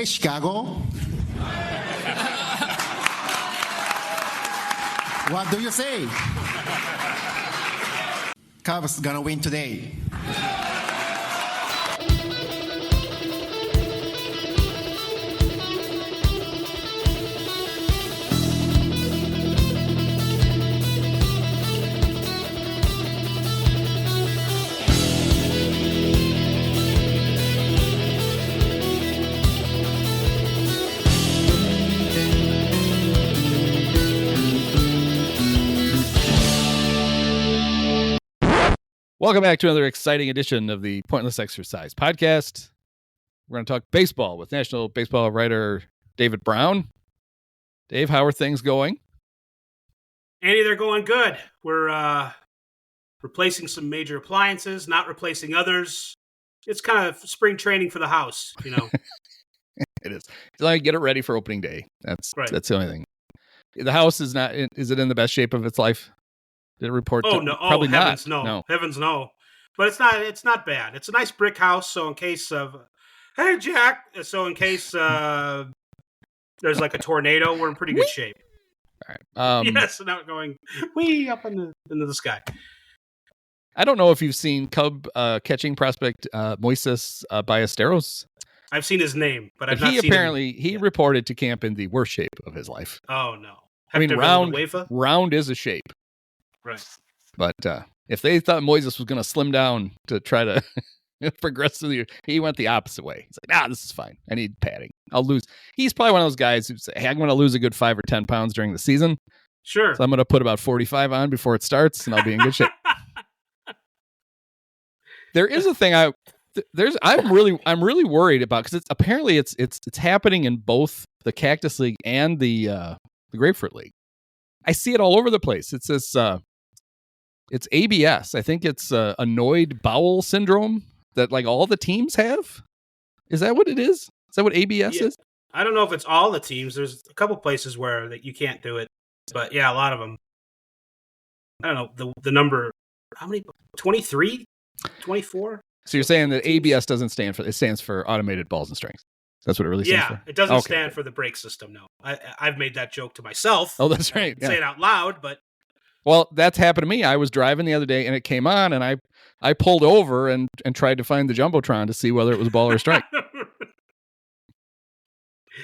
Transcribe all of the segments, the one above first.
Chicago? What do you say? Cubs gonna win today. Welcome back to another exciting edition of the Pointless Exercise podcast. We're going to talk baseball with National Baseball writer David Brown. Dave, how are things going? Andy, they're going good. We're replacing some major appliances, not replacing others. It's kind of spring training for the house, you know. It is. It's like get it ready for opening day. That's the only thing. The house is not. Is it in the best shape of its life? Did it report? Oh no! Probably heavens, not. No. Heavens, no. But it's not. It's not bad. It's a nice brick house. So in case of, hey Jack. So in case there's like a tornado, we're in pretty good shape. All right. Yes, not going way up into the sky. I don't know if you've seen Cub catching prospect Moises Ballesteros. I've seen his name, but I've not seen him. He reported to camp in the worst shape of his life. Oh no! I mean, round is a shape. Right. But if they thought Moises was going to slim down to try to progress through the year, he went the opposite way. He's like, this is fine. I need padding. I'll lose. He's probably one of those guys who say, hey, I'm going to lose a good 5 or 10 pounds during the season. Sure. So I'm going to put about 45 on before it starts, and I'll be in good shape. There is a thing I'm really worried about because apparently it's happening in both the Cactus League and the Grapefruit League. I see it all over the place. It's this. It's ABS. I think it's annoyed bowel syndrome that like all the teams have. Is that what it is? Is that what ABS is? I don't know if it's all the teams. There's a couple places where that you can't do it, but yeah, a lot of them. I don't know the number. How many? 23, 24. So you're saying that ABS doesn't stand for? It stands for automated balls and strings. That's what it really stands for? Yeah, it doesn't stand for the brake system, no. I've made that joke to myself. Oh, that's right. Say it out loud, but... Well, that's happened to me. I was driving the other day, and it came on, and I pulled over and tried to find the Jumbotron to see whether it was ball or strike.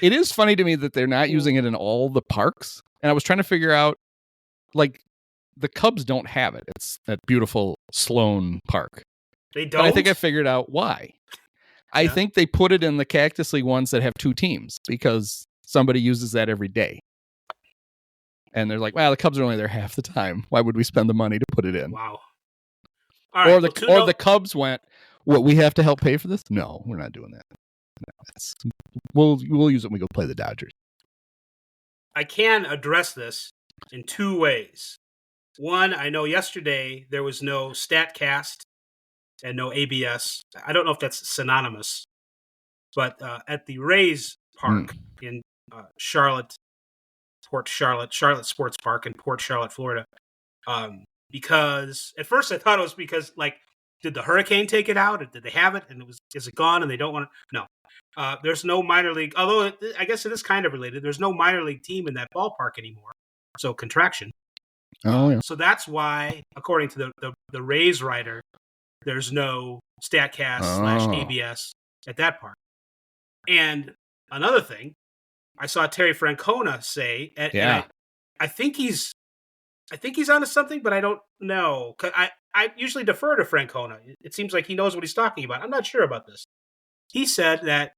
It is funny to me that they're not using it in all the parks, and I was trying to figure out, like, the Cubs don't have it. It's that beautiful Sloan Park. They don't? But I think I figured out why. I think they put it in the Cactus League ones that have 2 teams because somebody uses that every day. And they're like, well, the Cubs are only there half the time. Why would we spend the money to put it in? Wow. All right, or the Cubs went, what, we have to help pay for this? No, we're not doing that. No, we'll use it when we go play the Dodgers. I can address this in 2 ways. One, I know yesterday there was no StatCast and no ABS. I don't know if that's synonymous, but at the Rays Park in Charlotte Sports Park in Port Charlotte, Florida, because at first I thought it was because, like, did the hurricane take it out? Or did they have it? And is it gone and they don't want to? No. There's no minor league, although I guess it is kind of related. There's no minor league team in that ballpark anymore. So contraction. Oh, yeah. So that's why, according to the Rays writer, there's no StatCast / ABS at that park. And another thing, I saw Terry Francona say, and I think he's onto something, but I don't know. I usually defer to Francona. It seems like he knows what he's talking about. I'm not sure about this. He said that,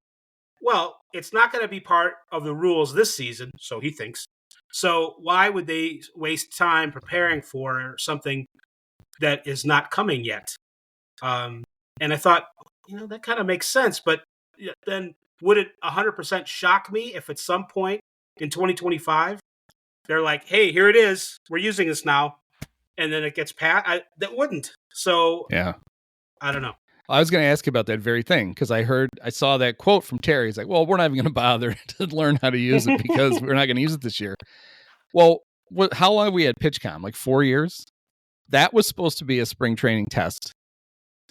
well, it's not going to be part of the rules this season, so he thinks. So why would they waste time preparing for something that is not coming yet? And I thought, that kind of makes sense. But then would it 100% shock me if at some point in 2025, they're like, hey, here it is. We're using this now. And then it gets passed? That wouldn't. So yeah, I don't know. I was going to ask you about that very thing because I saw that quote from Terry. He's like, well, we're not even going to bother to learn how to use it because we're not going to use it this year. Well, how long have we had PitchCom? Like 4 years? That was supposed to be a spring training test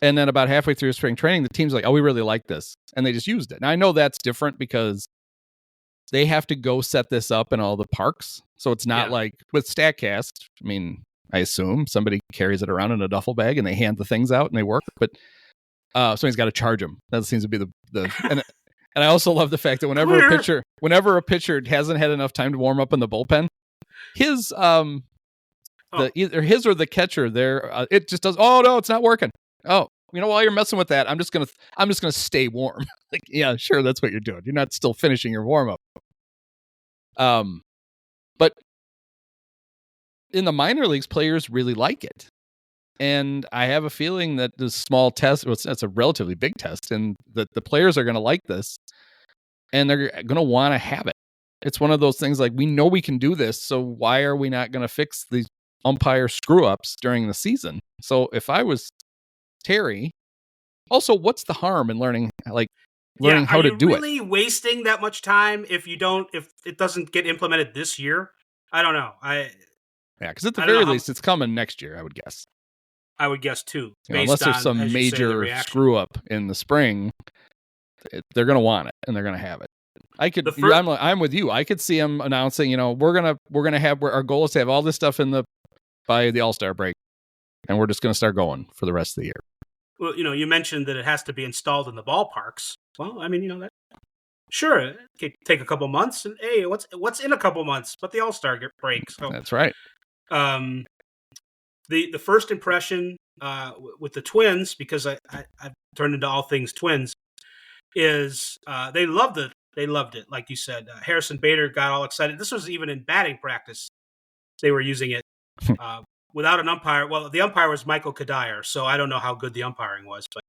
And then about halfway through spring training, the team's like, oh, we really like this. And they just used it. Now, I know that's different because they have to go set this up in all the parks. So it's not like with StatCast. I mean, I assume somebody carries it around in a duffel bag and they hand the things out and they work. But somebody's got to charge them. That seems to be the and I also love the fact that whenever a pitcher hasn't had enough time to warm up in the bullpen, either his or the catcher there, it just does. Oh no, it's not working. Oh, while you're messing with that, I'm just gonna stay warm. Like, yeah, sure, that's what you're doing. You're not still finishing your warm up. But in the minor leagues, players really like it. And I have a feeling that the small test, it's a relatively big test, and that the players are going to like this, and they're going to want to have it. It's one of those things like, we know we can do this, so why are we not going to fix the umpire screw-ups during the season? So if I was Terry, also, what's the harm in learning how to do it? Are you really wasting that much time if it doesn't get implemented this year? I don't know. Because at the very least, it's coming next year, I would guess. I would guess too. Unless there's some major screw up in the spring, they're going to want it and they're going to have it. I'm with you. I could see them announcing, we're gonna have our goal is to have all this stuff by the All-Star break, and we're just going to start going for the rest of the year. Well, you mentioned that it has to be installed in the ballparks. Well, I mean, that sure, it could take a couple months, and hey, what's in a couple months but the All-Star break? So that's right. The first impression with the Twins, because I've turned into all things Twins, is they loved it. They loved it, like you said. Harrison Bader got all excited. This was even in batting practice. They were using it without an umpire. Well, the umpire was Michael Kadire, so I don't know how good the umpiring was. But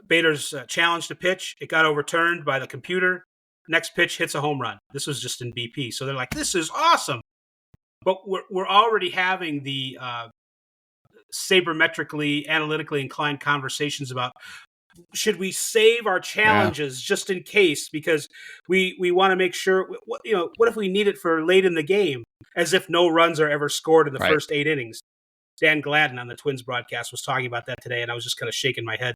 Bader's challenged a pitch. It got overturned by the computer. Next pitch hits a home run. This was just in BP. So they're like, this is awesome. But we're already having the sabermetrically, analytically inclined conversations about, should we save our challenges just in case, because we want to make sure, what if we need it for late in the game, as if no runs are ever scored in the first 8 innings. Dan Gladden on the Twins broadcast was talking about that today, and I was just kind of shaking my head.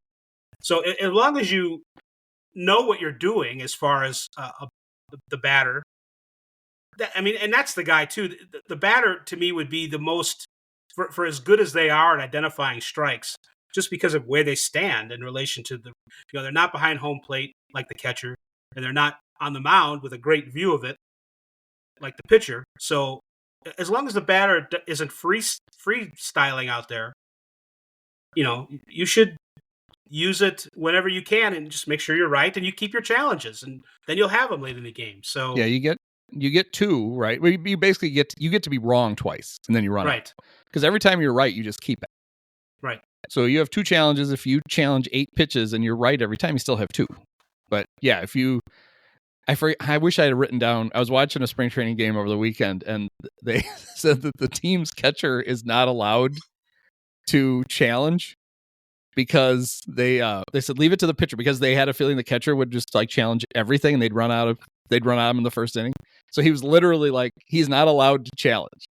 So as long as you know what you're doing as far as the batter, and that's the guy too. The batter to me would be the most, for as good as they are at identifying strikes, just because of where they stand in relation to they're not behind home plate like the catcher, and they're not on the mound with a great view of it like the pitcher. So as long as the batter isn't freestyling out there, you should use it whenever you can, and just make sure you're right, and you keep your challenges, and then you'll have them late in the game. So yeah, you get 2, right? Well, you basically get to be wrong twice, and then you run right. Because every time you're right, you just keep it. Right. So you have 2 challenges. If you challenge 8 pitches and you're right every time, you still have 2. But yeah, I wish I had written down. I was watching a spring training game over the weekend, and they said that the team's catcher is not allowed to challenge because they said leave it to the pitcher, because they had a feeling the catcher would just challenge everything and they'd run out of him in the first inning. So he was literally like, he's not allowed to challenge.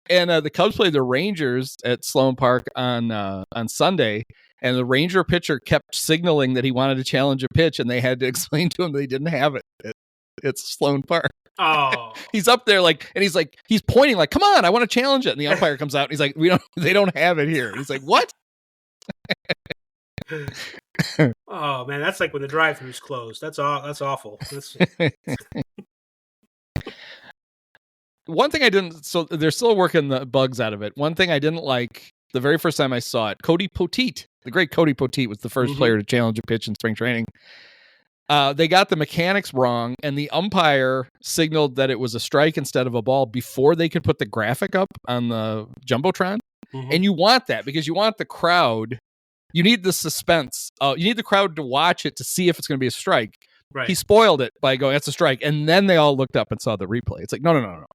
And the Cubs played the Rangers at Sloan Park on Sunday, and the Ranger pitcher kept signaling that he wanted to challenge a pitch, and they had to explain to him they didn't have it. It's Sloan Park. Oh, he's up there and he's pointing like, come on, I want to challenge it. And the umpire comes out and he's like, they don't have it here. He's like, what? Oh man, that's like when the drive-thru's closed. That's awful. One thing I didn't, so they're still working the bugs out of it. One thing I didn't like the very first time I saw it, Cody Poteet, the great Cody Poteet, was the first player to challenge a pitch in spring training. They got the mechanics wrong, and the umpire signaled that it was a strike instead of a ball before they could put the graphic up on the Jumbotron. And you want that because you want the crowd. You need the suspense. You need the crowd to watch it to see if it's going to be a strike. Right. He spoiled it by going, "That's a strike," and then they all looked up and saw the replay. It's like, no.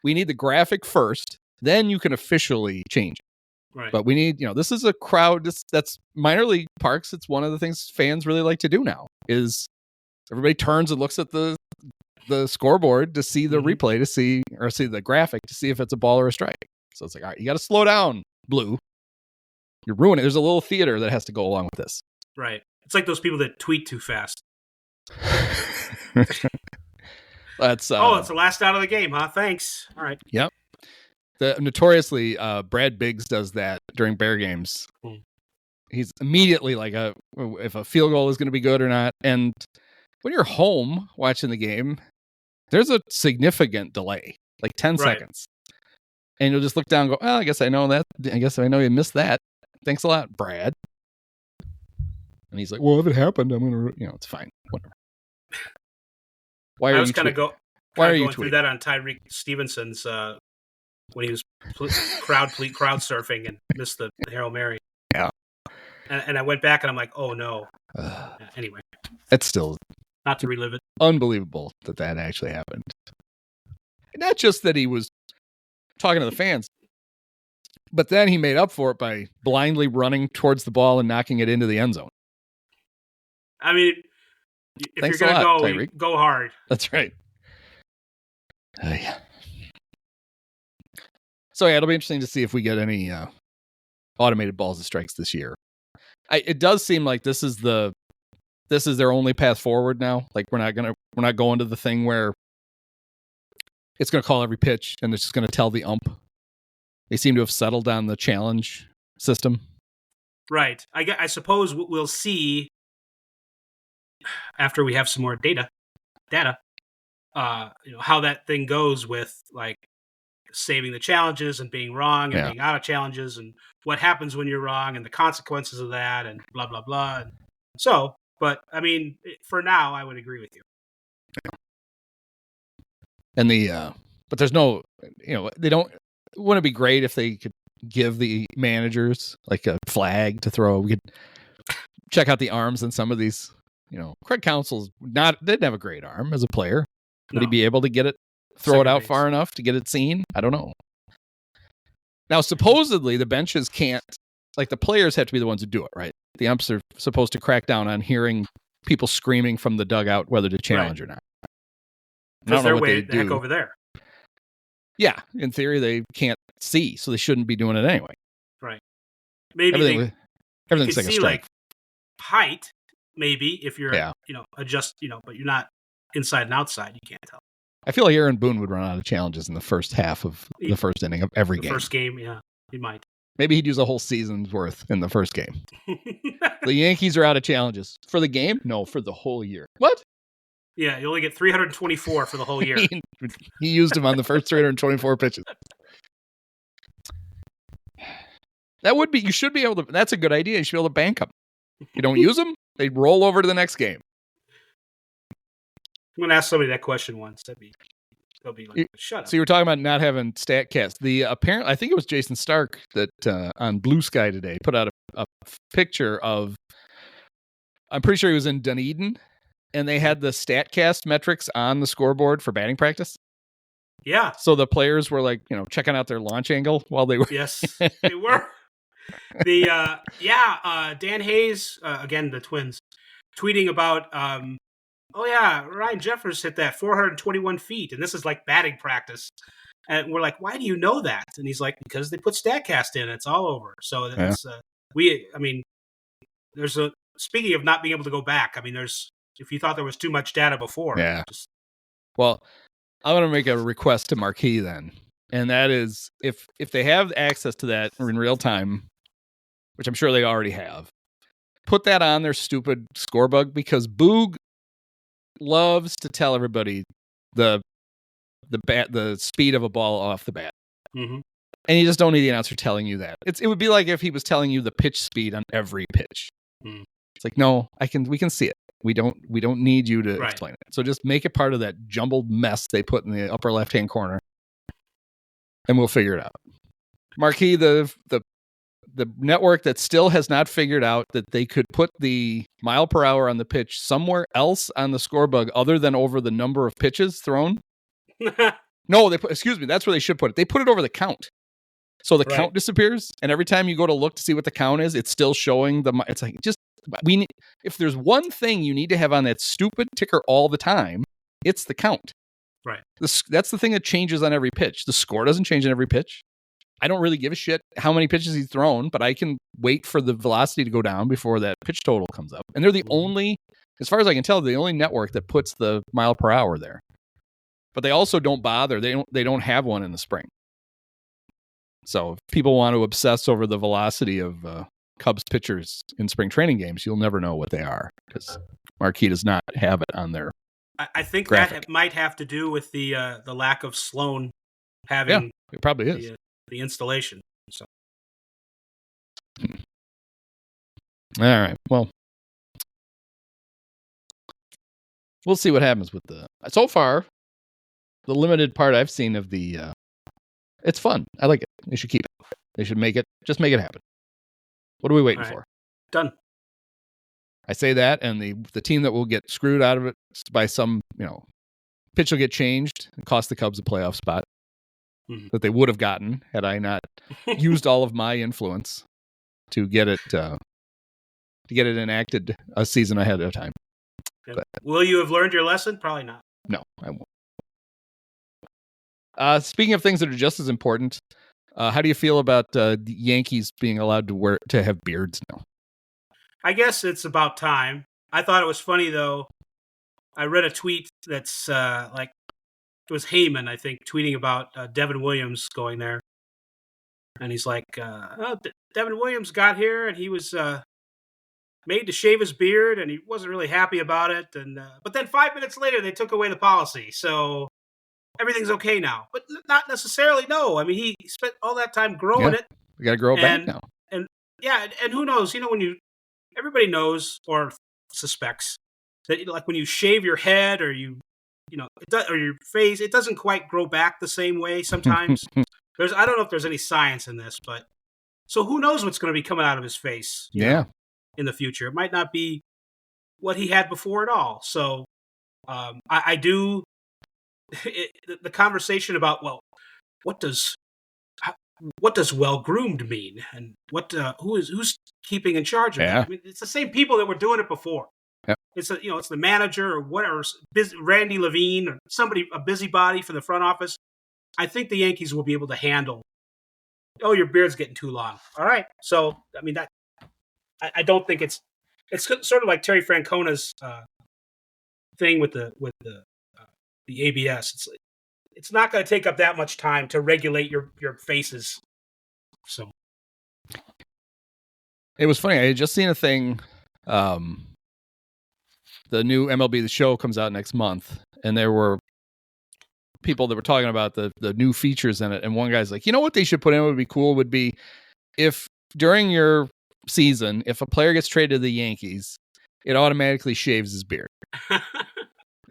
We need the graphic first, then you can officially change it. Right. But we need, this is a crowd. That's minor league parks. It's one of the things fans really like to do now. Is everybody turns and looks at the scoreboard to see the replay, to see the graphic to see if it's a ball or a strike. So it's like, all right, you got to slow down, Blue. You're ruining it. There's a little theater that has to go along with this. Right. It's like those people that tweet too fast. That's it's the last out of the game, huh? Thanks. All right. Yep. Notoriously, Brad Biggs does that during Bear games. He's immediately like, if a field goal is going to be good or not. And when you're home watching the game, there's a significant delay, like 10 seconds. And you'll just look down and go, well, I guess I know that. I guess I know you missed that. Thanks a lot, Brad. And he's like, well, if it happened, I'm going to, it's fine. Whatever. Why are you going through that on Tyreek Stevenson's when he was crowd surfing and missed the Hail Mary. Yeah. And I went back and I'm like, oh no. Anyway. It's still not to relive it. Unbelievable that actually happened. Not just that he was talking to the fans, but then he made up for it by blindly running towards the ball and knocking it into the end zone. I mean, if Thanks you're going to go, go hard. That's right. Yeah. So yeah, it'll be interesting to see if we get any automated balls and strikes this year. It does seem like this is their only path forward now. Like we're not going to the thing where it's going to call every pitch and it's just going to tell the ump. They seem to have settled on the challenge system. Right. I suppose we'll see after we have some more data, how that thing goes with like saving the challenges and being wrong and being out of challenges and what happens when you're wrong and the consequences of that and blah, blah, blah. And so, but I mean, for now, I would agree with you. And but there's no, wouldn't it be great if they could give the managers like a flag to throw? We could check out the arms in some of these, Craig Counsell's didn't have a great arm as a player. Would he be able to get it, throw it out far enough to get it seen? I don't know. Now, supposedly the benches can't, like the players have to be the ones who do it, right? The umps are supposed to crack down on hearing people screaming from the dugout whether to challenge or not. Because they're way the heck over there. Yeah, in theory they can't see, so they shouldn't be doing it anyway. Right. Maybe everything's like a strike. Like height, maybe if you're adjust, but you're not inside and outside. You can't tell. I feel like Aaron Boone would run out of challenges in the first half of the first inning of every game. First game, yeah, he might. Maybe he'd use a whole season's worth in the first game. The Yankees are out of challenges for the game. No, for the whole year. What? Yeah, you only get 324 for the whole year. He used them on the first 324 pitches. That would be, you should be able to, that's a good idea. You should be able to bank them. If you don't use them, they roll over to the next game. I'm going to ask somebody that question once. They'll be like, shut up. So you were talking about not having StatCast. I think it was Jason Stark that on Blue Sky today put out a picture of, I'm pretty sure he was in Dunedin, and they had the StatCast metrics on the scoreboard for batting practice. Yeah. So the players were like, checking out their launch angle while they were. Yes, they were. Dan Hayes, again, the Twins, tweeting about, Ryan Jeffers hit that 421 feet, and this is like batting practice. And we're like, why do you know that? And he's like, because they put StatCast in, it's all over. So that's, there's speaking of not being able to go back, if you thought there was too much data before. Yeah. Well, I'm going to make a request to Marquee then. And that is, if they have access to that in real time, which I'm sure they already have, put that on their stupid scorebug, because Boog loves to tell everybody the speed of a ball off the bat. Mm-hmm. And you just don't need the announcer telling you that. It would be like if he was telling you the pitch speed on every pitch. Mm. It's like, no, we can see it. We don't need you to explain it. So just make it part of that jumbled mess they put in the upper left-hand corner, and we'll figure it out. Marquee, the network that still has not figured out that they could put the mile per hour on the pitch somewhere else on the scorebug other than over the number of pitches thrown. No, that's where they should put it. They put it over the count. So the count disappears, and every time you go to look to see what the count is, it's still showing it's like, if there's one thing you need to have on that stupid ticker all the time, it's the count. Right. That's the thing that changes on every pitch. The score doesn't change on every pitch. I don't really give a shit how many pitches he's thrown, but I can wait for the velocity to go down before that pitch total comes up. And they're the only, as far as I can tell, the only network that puts the mile per hour there. But they also don't bother. They don't have one in the spring. So if people want to obsess over the velocity of Cubs pitchers in spring training games, you'll never know what they are because Marquee does not have it on their I think graphic. that might have to do with the lack of Sloan having it probably is. The installation. So. All right. Well, we'll see what happens with so far, the limited part I've seen of the, it's fun. I like it. They should keep it. They should just make it happen. What are we waiting for? Done. I say that, and the team that will get screwed out of it by some, pitch will get changed and cost the Cubs a playoff spot that they would have gotten had I not used all of my influence to get it enacted a season ahead of time. But, will you have learned your lesson? Probably not. No, I won't. Speaking of things that are just as important, how do you feel about the Yankees being allowed to have beards now? I guess it's about time. I thought it was funny, though. I read a tweet that's it was Heyman, I think, tweeting about Devin Williams going there. And he's like, Devin Williams got here and he was made to shave his beard and he wasn't really happy about it. And but then 5 minutes later, they took away the policy. So everything's okay now. But not necessarily, no. I mean, he spent all that time growing it. You got to grow it back now. And who knows? Everybody knows or suspects that like when you shave your head or or your face, it doesn't quite grow back the same way sometimes. I don't know if there's any science in this, but so who knows what's going to be coming out of his face in the future. It might not be what he had before at all. So I do the conversation about, well, what does well-groomed mean, and who's keeping in charge of that? I mean, it's the same people that were doing it before. Yep. It's the manager or whatever, Randy Levine or somebody, a busybody from the front office. I think the Yankees will be able to handle. Oh, your beard's getting too long. All right, so I mean that. I don't think it's sort of like Terry Francona's thing with the ABS. It's not going to take up that much time to regulate your faces. So it was funny. I had just seen a thing. The new MLB The Show comes out next month, and there were people that were talking about the new features in it. And one guy's like, what they should put in would be cool would be if during your season, if a player gets traded to the Yankees, it automatically shaves his beard.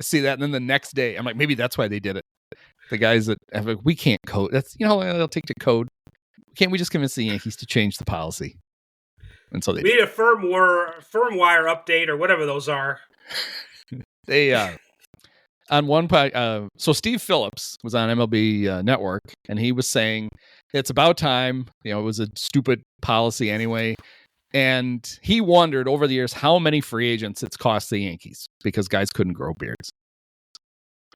See that, and then the next day, I'm like, maybe that's why they did it. The guys that have like, we can't code. That's they'll take to code. Can't we just convince the Yankees to change the policy? And so they need a firmware update or whatever those are. They on one so Steve Phillips was on MLB Network, and he was saying it's about time. It was a stupid policy anyway. And he wondered over the years how many free agents it's cost the Yankees because guys couldn't grow beards.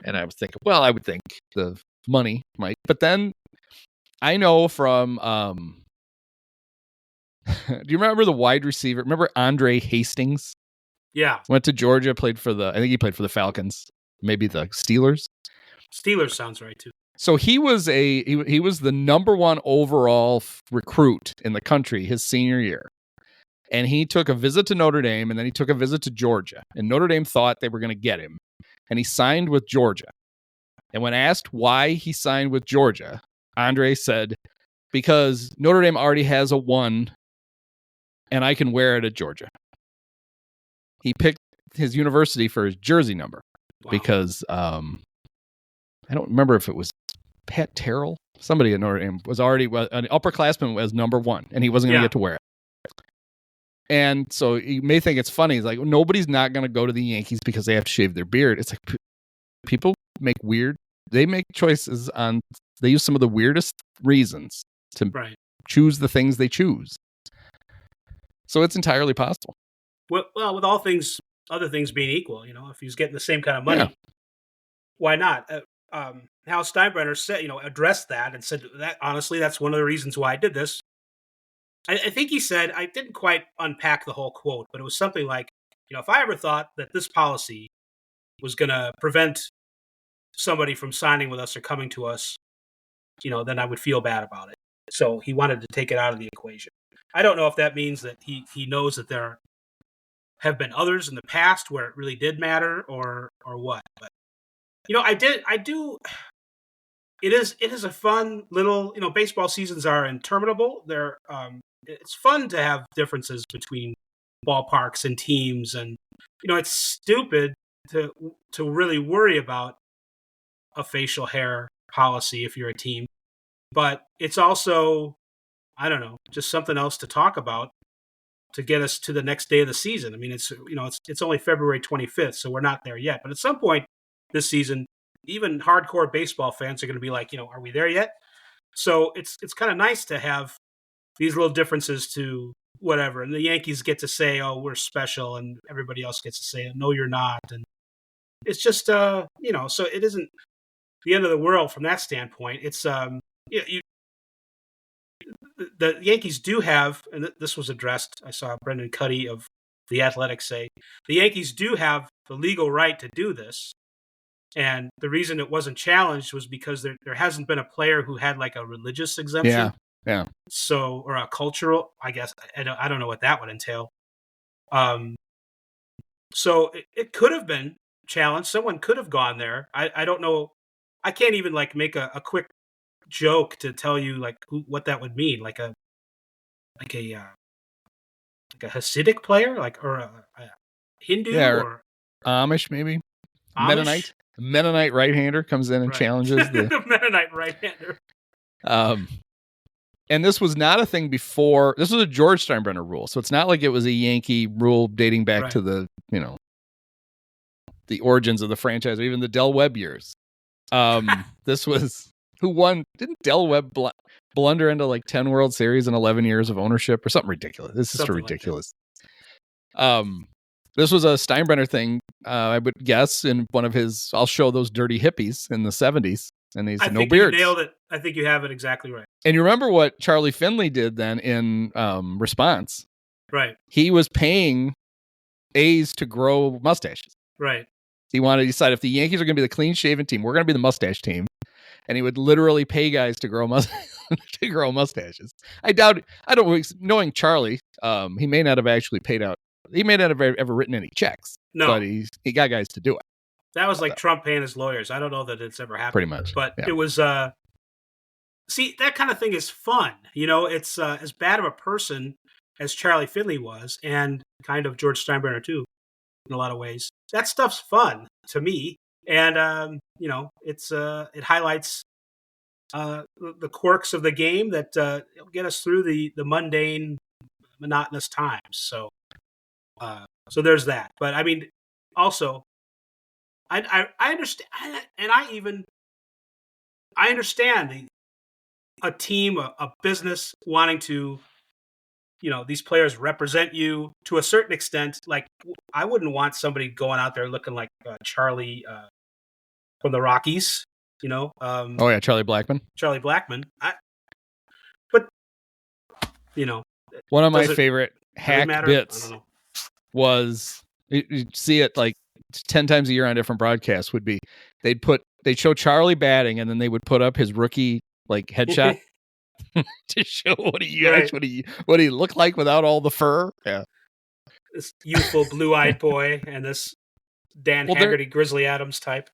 And I was thinking, well, I would think the money might. But then I know from, do you remember the wide receiver? Remember Andre Hastings? Yeah. Went to Georgia, I think he played for the Falcons, maybe the Steelers. Steelers sounds right, too. So he was he was the number one overall recruit in the country his senior year. And he took a visit to Notre Dame, and then he took a visit to Georgia. And Notre Dame thought they were going to get him. And he signed with Georgia. And when asked why he signed with Georgia, Andre said, because Notre Dame already has a 1, and I can wear it at Georgia. He picked his university for his jersey number. Wow. Because I don't remember if it was Pat Terrell. Somebody at Notre Dame was already an upperclassman was number 1, and he wasn't going to get to wear it. And so you may think it's funny. It's like, nobody's not going to go to the Yankees because they have to shave their beard. It's like people make choices they use some of the weirdest reasons to choose the things they choose. So it's entirely possible. Well, with other things being equal, if he's getting the same kind of money, why not? Hal Steinbrenner said, addressed that and said that honestly, that's one of the reasons why I did this. I think he said, I didn't quite unpack the whole quote, but it was something like, if I ever thought that this policy was going to prevent somebody from signing with us or coming to us, then I would feel bad about it. So he wanted to take it out of the equation. I don't know if that means that he knows that there have been others in the past where it really did matter or what. But I do. It is a fun little. Baseball seasons are interminable. It's fun to have differences between ballparks and teams, and it's stupid to really worry about a facial hair policy if you're a team, but it's also, I don't know, just something else to talk about to get us to the next day of the season. I mean, it's only February 25th, so we're not there yet. But at some point this season, even hardcore baseball fans are going to be like, are we there yet? So it's kind of nice to have these little differences to whatever. And the Yankees get to say, oh, we're special, and everybody else gets to say, no, you're not. And it's just, so it isn't the end of the world from that standpoint. It's, the Yankees do have, and this was addressed, I saw Brendan Cuddy of The Athletic say, the Yankees do have the legal right to do this. And the reason it wasn't challenged was because there hasn't been a player who had like a religious exemption. Yeah. So, or a cultural, I guess, I don't know what that would entail. So it could have been challenged. Someone could have gone there. I don't know. I can't even like make a quick joke to tell you like what that would mean, like a Hasidic player, or a Hindu, or Amish, maybe Amish? Mennonite right-hander comes in and challenges the Mennonite right-hander. And this was not a thing before. This was a George Steinbrenner rule, so it's not like it was a Yankee rule dating back to the the origins of the franchise, or even the Del Webb years. This was who won? Didn't Del Webb blunder into like 10 World Series in 11 years of ownership or something ridiculous? This is just ridiculous. This was a Steinbrenner thing, I would guess, in one of his I'll show those dirty hippies in the 70s. And these no beards. You nailed it. I think you have it exactly right. And you remember what Charlie Finley did then in response? Right. He was paying A's to grow mustaches. Right. He wanted to decide if the Yankees are going to be the clean-shaven team, we're going to be the mustache team. And he would literally pay guys to grow mustaches. I don't, knowing Charlie, he may not have actually paid out. He may not have ever written any checks. No. But he got guys to do it. That was like Trump paying his lawyers. I don't know that it's ever happened. Pretty much. But it was, see, that kind of thing is fun. It's as bad of a person as Charlie Finley was, and kind of George Steinbrenner too, in a lot of ways. That stuff's fun to me. And, it highlights the quirks of the game that get us through the mundane, monotonous times. So there's that. But I mean, also, I understand, and I understand a team, a business wanting to, these players represent you to a certain extent. Like, I wouldn't want somebody going out there looking like Charlie from the Rockies, oh yeah, Charlie Blackmon. But one of my favorite hack bits was you see it like 10 times a year on different broadcasts would be they'd show Charlie batting, and then they would put up his rookie like headshot to show what he looked like without all the fur. Yeah, this youthful blue-eyed boy and this Dan Haggerty, Grizzly Adams type.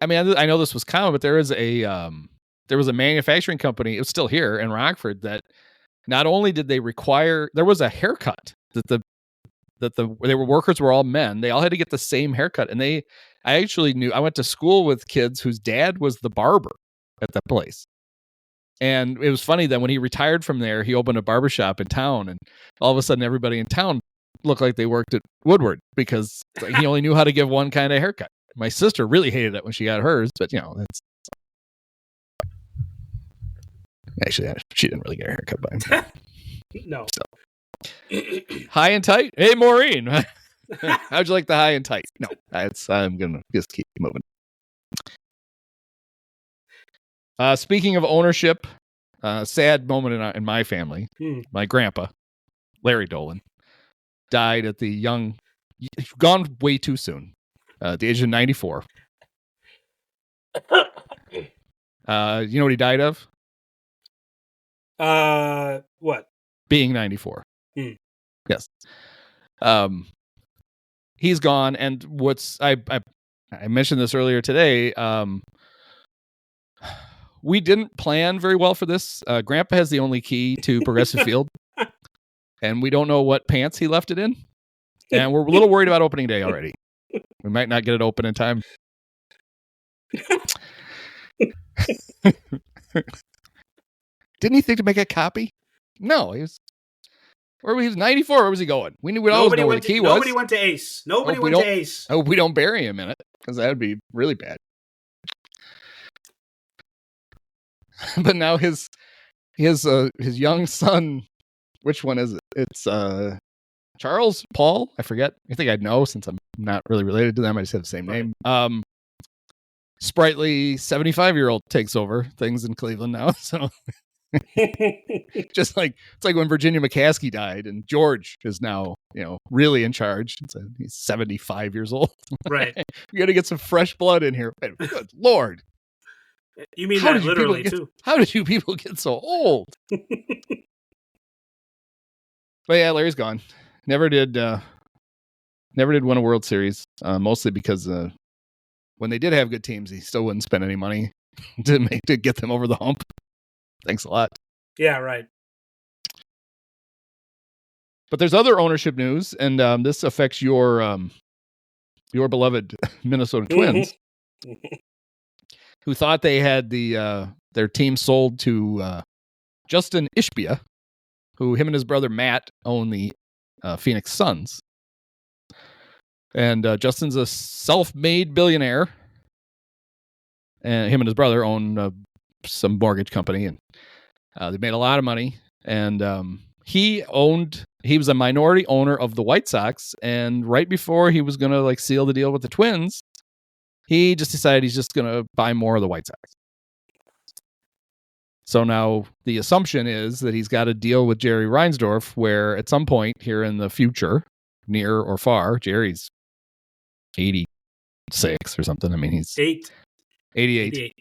I mean, I know this was common, but there was a manufacturing company. It was still here in Rockford that not only did they require, there was a haircut that they were workers were all men. They all had to get the same haircut. And I went to school with kids whose dad was the barber at that place. And it was funny that when he retired from there, he opened a barbershop in town, and all of a sudden everybody in town looked like they worked at Woodward because he only knew how to give one kind of haircut. My sister really hated it when she got hers, but that's actually, she didn't really get a haircut by him. No. So. High and tight. Hey, Maureen, how'd you like the high and tight? No, I'm gonna just keep moving. Speaking of ownership, sad moment in my family. My grandpa, Larry Dolan, died at gone way too soon, at the age of 94. You know what he died of? What? Being 94. Yes. He's gone, and I mentioned this earlier today. We didn't plan very well for this. Grandpa has the only key to Progressive Field, and we don't know what pants he left it in. And we're a little worried about opening day already. We might not get it open in time. Didn't he think to make a copy? No, he was 94. Where was he going? We'd always know where the key was. Nobody went to Ace. Nobody went to Ace. I hope we don't bury him in it, because that would be really bad. But now his young son, which one is it? It's Charles, Paul, I forget. I think I'd know since I'm not really related to them. I just have the same name. Sprightly 75-year-old takes over things in Cleveland now. So just like it's like when Virginia McCaskey died and George is now, really in charge. He's 75 years old. Right. We got to get some fresh blood in here. Good Lord. You mean that literally too? How did you people get so old? But yeah, Larry's gone. Never did win a World Series. Mostly because when they did have good teams, he still wouldn't spend any money to get them over the hump. Thanks a lot. Yeah, right. But there's other ownership news, and this affects your beloved Minnesota Twins, who thought they had their team sold to Justin Ishbia, who him and his brother Matt own the Phoenix Suns. And Justin's a self-made billionaire, and him and his brother own some mortgage company, and they made a lot of money. And he was a minority owner of the White Sox, and right before he was going to seal the deal with the Twins, he just decided he's just going to buy more of the White Sox. So now the assumption is that he's got a deal with Jerry Reinsdorf, where at some point here in the future, near or far, Jerry's 86 or something. I mean, he's 88.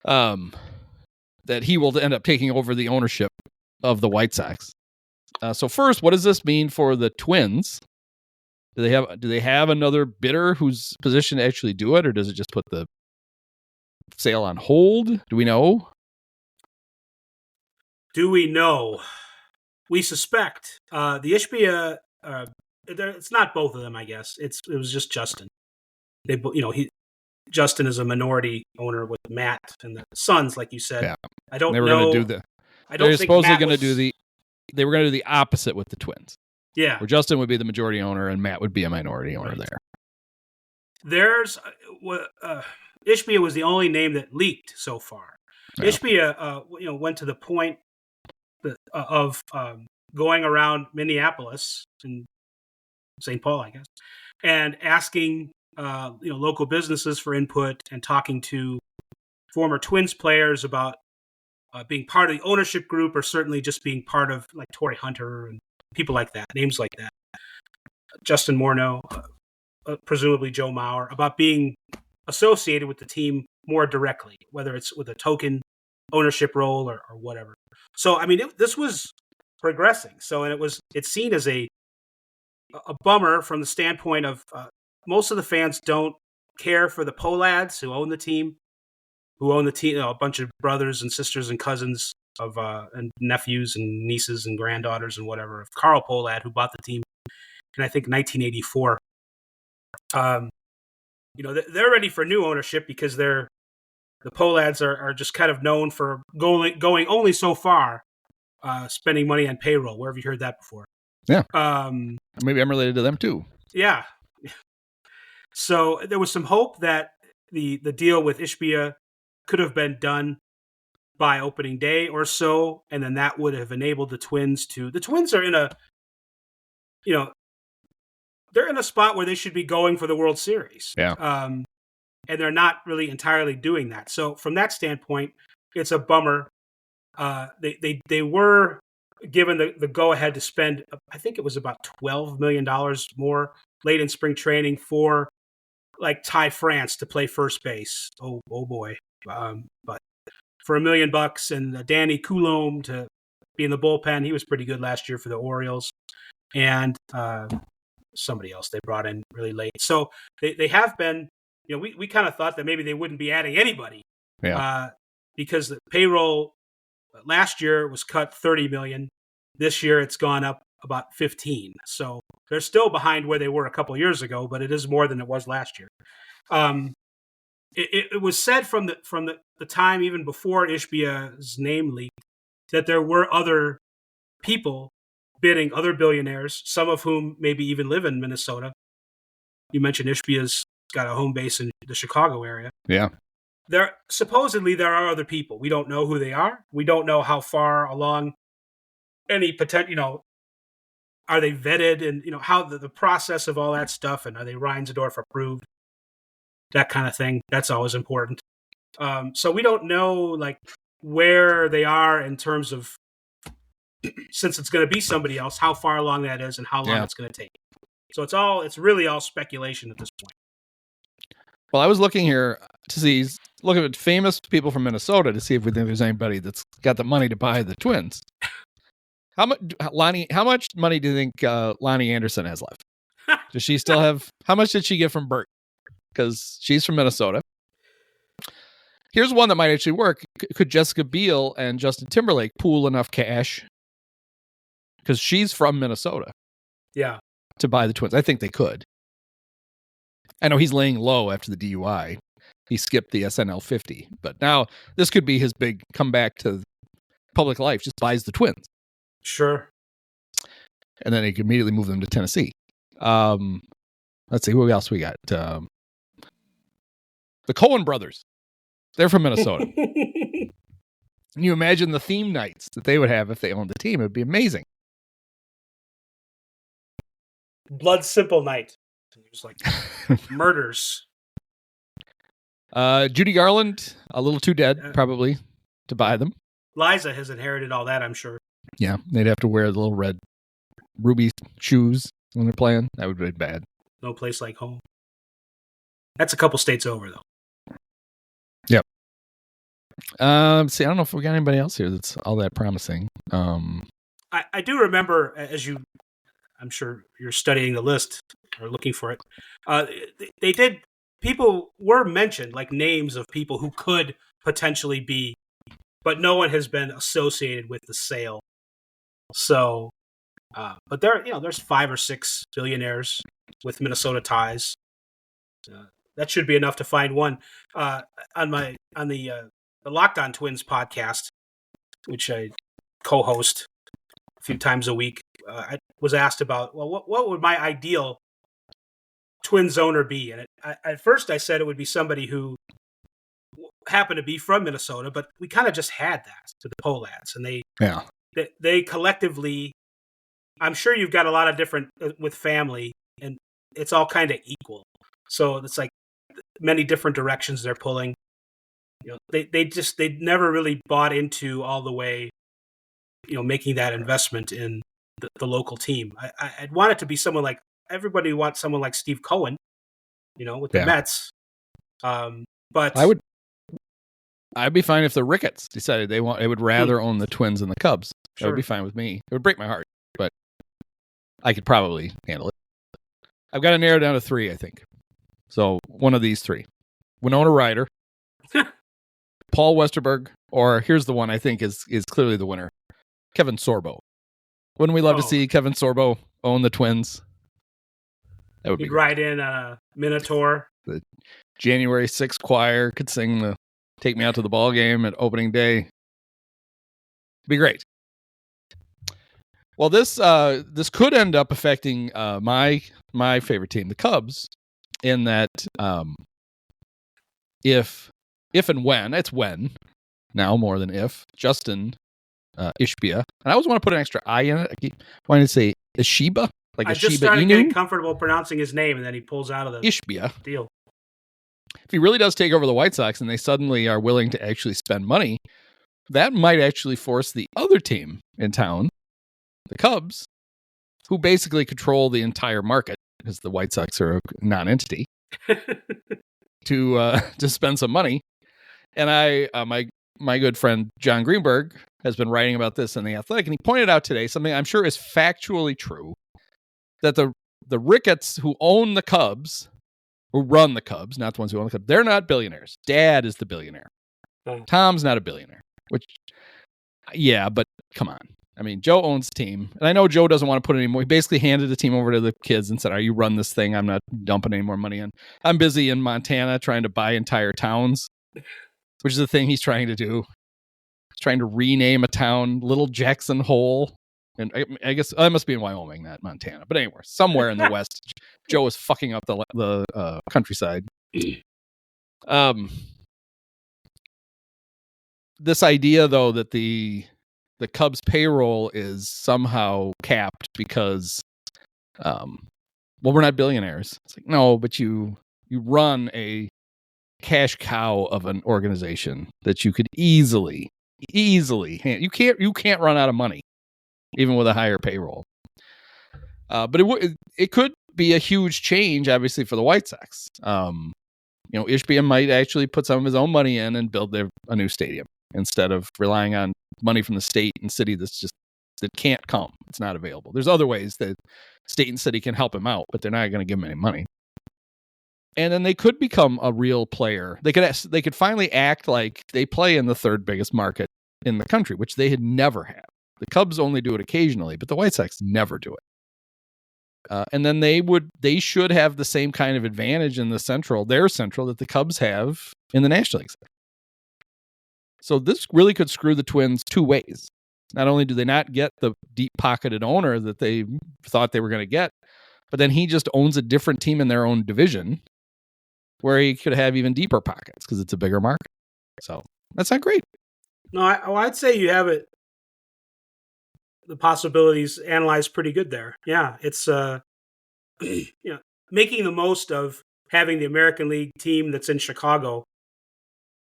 That he will end up taking over the ownership of the White Sox. So first, what does this mean for the Twins? Do they have another bidder who's positioned to actually do it, or does it just put the sale on hold? Do we know? Do we know? We suspect the Ishbia. It's not both of them, I guess. It was just Justin. Justin is a minority owner with Matt and the Suns, like you said. Yeah. I don't know. They were going to do They were going to do the opposite with the Twins. Yeah. Where Justin would be the majority owner and Matt would be a minority owner there. There's Ishbia was the only name that leaked so far. Yeah. Ishbia, went to the point of going around Minneapolis and St. Paul, I guess, and asking local businesses for input and talking to former Twins players about being part of the ownership group, or certainly just being part of like Torrey Hunter and people like that, names like that. Justin Morneau, presumably Joe Mauer, about being associated with the team more directly, whether it's with a token ownership role or whatever. So, I mean, this was progressing. So, and it's seen as a bummer from the standpoint of most of the fans don't care for the Pohlads who own the team, a bunch of brothers and sisters and cousins of and nephews and nieces and granddaughters and whatever of Carl Pohlad, who bought the team in I think 1984. They're ready for new ownership because the Pohlads are just kind of known for going only so far, spending money on payroll. Where have you heard that before? Yeah. Maybe I'm related to them too. Yeah. So there was some hope that the deal with Ishbia could have been done by opening day or so, and then that would have enabled the Twins are in they're in a spot where they should be going for the World Series. Yeah. and they're not really entirely doing that. So from that standpoint, it's a bummer. They were given the go ahead to spend, I think it was about $12 million more late in spring training for like Ty France to play first base. Oh boy. But for $1 million and Danny Coulombe to be in the bullpen, he was pretty good last year for the Orioles, and somebody else they brought in really late. So they have been, we kind of thought that maybe they wouldn't be adding anybody, because the payroll last year was cut $30 million. This year it's gone up about 15. So they're still behind where they were a couple years ago, but it is more than it was last year. It was said from the time even before Ishbia's name leaked that there were other people bidding, other billionaires, some of whom maybe even live in Minnesota. You mentioned Ishbia's got a home base in the Chicago area. Yeah. Supposedly there are other people. We don't know who they are. We don't know how far along any potential, are they vetted, and how the process of all that stuff, and are they Reinsdorf approved, that kind of thing. That's always important. So we don't know like where they are in terms of, since it's going to be somebody else, how far along that is and how long it's going to take. So it's really all speculation at this point. Well, I was looking here to look at famous people from Minnesota to see if we think there's anybody that's got the money to buy the Twins. How much money do you think Lonnie Anderson has left? Does she still have? How much did she get from Bert? Because she's from Minnesota. Here's one that might actually work. Could Jessica Biel and Justin Timberlake pool enough cash? Because she's from Minnesota. Yeah. To buy the Twins. I think they could. I know he's laying low after the DUI. He skipped the SNL 50. But now this could be his big comeback to public life. Just buys the Twins. Sure. And then he could immediately move them to Tennessee. Let's see, who else we got? The Coen brothers. They're from Minnesota. Can you imagine the theme nights that they would have if they owned the team? It would be amazing. Blood Simple night. There's like murders. Judy Garland, a little too dead, probably, to buy them. Liza has inherited all that, I'm sure. Yeah, they'd have to wear the little red ruby shoes when they're playing. That would be bad. No place like home. That's a couple states over, though. Yep. See, I don't know if we got anybody else here that's all that promising. I do remember, I'm sure you're studying the list or looking for it. People were mentioned, like names of people who could potentially be, but no one has been associated with the sale. So, but there's 5 or 6 billionaires with Minnesota ties. That should be enough to find one. On the Locked On Twins podcast, which I co-host a few times a week, I was asked about, well, what would my ideal Twins owner be? And at first I said it would be somebody who happened to be from Minnesota, but we kind of just had that to the Polans, and they collectively, I'm sure you've got a lot of different with family, and it's all kind of equal. So it's like many different directions they're pulling. They never really bought into all the way, making that investment in the local team. I'd want it to be someone like, everybody wants someone like Steve Cohen, with the Mets. But I'd be fine if the Ricketts decided they would rather own the Twins than the Cubs. That would be fine with me. It would break my heart, but I could probably handle it. I've got to narrow down to 3, I think. So one of these 3. Winona Ryder, Paul Westerberg, or here's the one I think is clearly the winner, Kevin Sorbo. Wouldn't we love to see Kevin Sorbo own the Twins? That would be ride in a Minotaur. The January 6th choir could sing the "Take Me Out to the Ball Game" at opening day. It'd be great. Well, this could end up affecting my favorite team, the Cubs, in that if and when, it's when now more than if, Justin Ishbia, and I always want to put an extra I in it. I keep wanting to say Ishbia. Like I just started getting comfortable pronouncing his name, and then he pulls out of the Ishbia deal. if he really does take over the White Sox and they suddenly are willing to actually spend money, that might actually force the other team in town, the Cubs, who basically control the entire market because the White Sox are a non-entity, to spend some money. And my good friend John Greenberg has been writing about this in The Athletic, and he pointed out today something I'm sure is factually true, that the Ricketts who own the Cubs, who run the Cubs, not the ones who own the Cubs, they're not billionaires. Dad is the billionaire. Tom's not a billionaire, which, yeah, but come on. I mean, Joe owns the team, and I know Joe doesn't want to put any more. He basically handed the team over to the kids and said, "Are you run this thing? I'm not dumping any more money in. I'm busy in Montana trying to buy entire towns," which is the thing he's trying to do. He's trying to rename a town Little Jackson Hole. And I guess that must be in Wyoming, not Montana. But anywhere, somewhere in the West, Joe is fucking up the countryside. This idea, though, that the Cubs payroll is somehow capped because, we're not billionaires. It's like, no, but you run a cash cow of an organization that you could easily you can't run out of money even with a higher payroll. But it could be a huge change, obviously, for the White Sox. Ishbia might actually put some of his own money in and build a new stadium instead of relying on money from the state and city that can't come. It's not available. There's other ways that state and city can help him out, but they're not going to give him any money. And then they could become a real player. They could finally act like they play in the third biggest market in the country, which they had never had. The Cubs only do it occasionally, but the White Sox never do it. And then they should have the same kind of advantage in their central that the Cubs have in the National League. So this really could screw the Twins two ways. Not only do they not get the deep-pocketed owner that they thought they were going to get, but then he just owns a different team in their own division where he could have even deeper pockets because it's a bigger market. So that's not great. No, I'd say you have it. The possibilities analyzed pretty good there. Yeah, it's making the most of having the American League team that's in Chicago.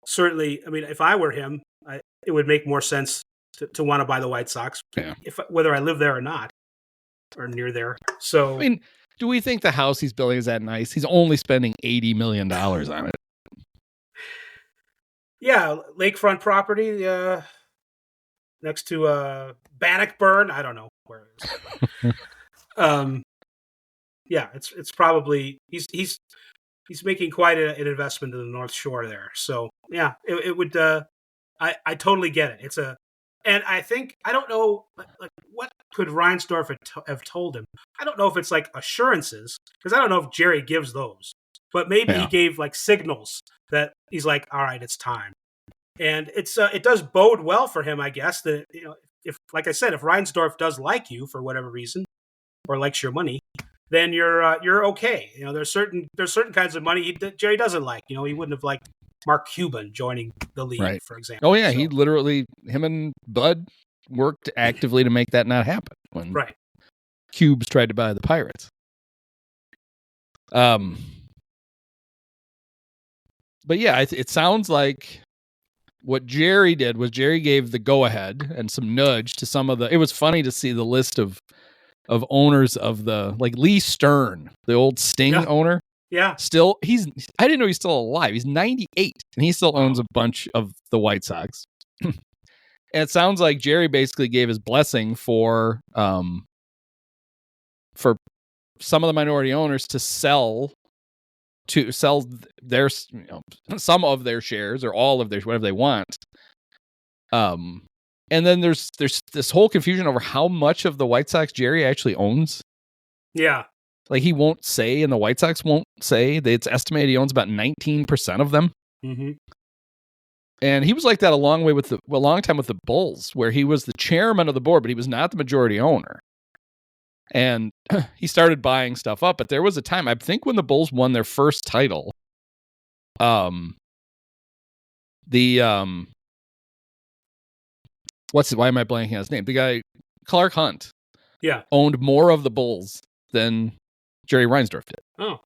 Certainly, I mean, if I were him, it would make more sense to want to buy the White Sox, whether I live there or not, or near there. So, I mean, do we think the house he's building is that nice? He's only spending $80 million on it. Yeah, lakefront property next to Bannockburn. I don't know where it is. Yeah, it's probably he's making quite an investment in the North Shore there. So yeah, it would. I totally get it. And I think I don't know like what could Reinsdorf have told him. I don't know if it's like assurances because I don't know if Jerry gives those, but maybe he gave like signals that he's like, all right, it's time. And it does bode well for him, I guess. That if like I said, if Reinsdorf does like you for whatever reason, or likes your money, then you're okay. There's certain kinds of money that Jerry doesn't like. He wouldn't have liked Mark Cuban joining the league, for example. Oh yeah, so. Him and Bud worked actively to make that not happen when Cubes tried to buy the Pirates. But yeah, it sounds like what Jerry did was Jerry gave the go-ahead and some nudge to some of the... It was funny to see the list of owners of like Lee Stern, the old Sting owner. Yeah. Still, I didn't know he's still alive. He's 98, and he still owns a bunch of the White Sox. And it sounds like Jerry basically gave his blessing for some of the minority owners to sell their some of their shares or all of their whatever they want. And then there's this whole confusion over how much of the White Sox Jerry actually owns. Yeah. Like he won't say, and the White Sox won't say. It's estimated he owns about 19% of them. Mm-hmm. And he was like that a long time with the Bulls, where he was the chairman of the board, but he was not the majority owner. And he started buying stuff up. But there was a time, I think, when the Bulls won their first title. Why am I blanking on his name? The guy, Clark Hunt, owned more of the Bulls than Jerry Reinsdorf did. Oh.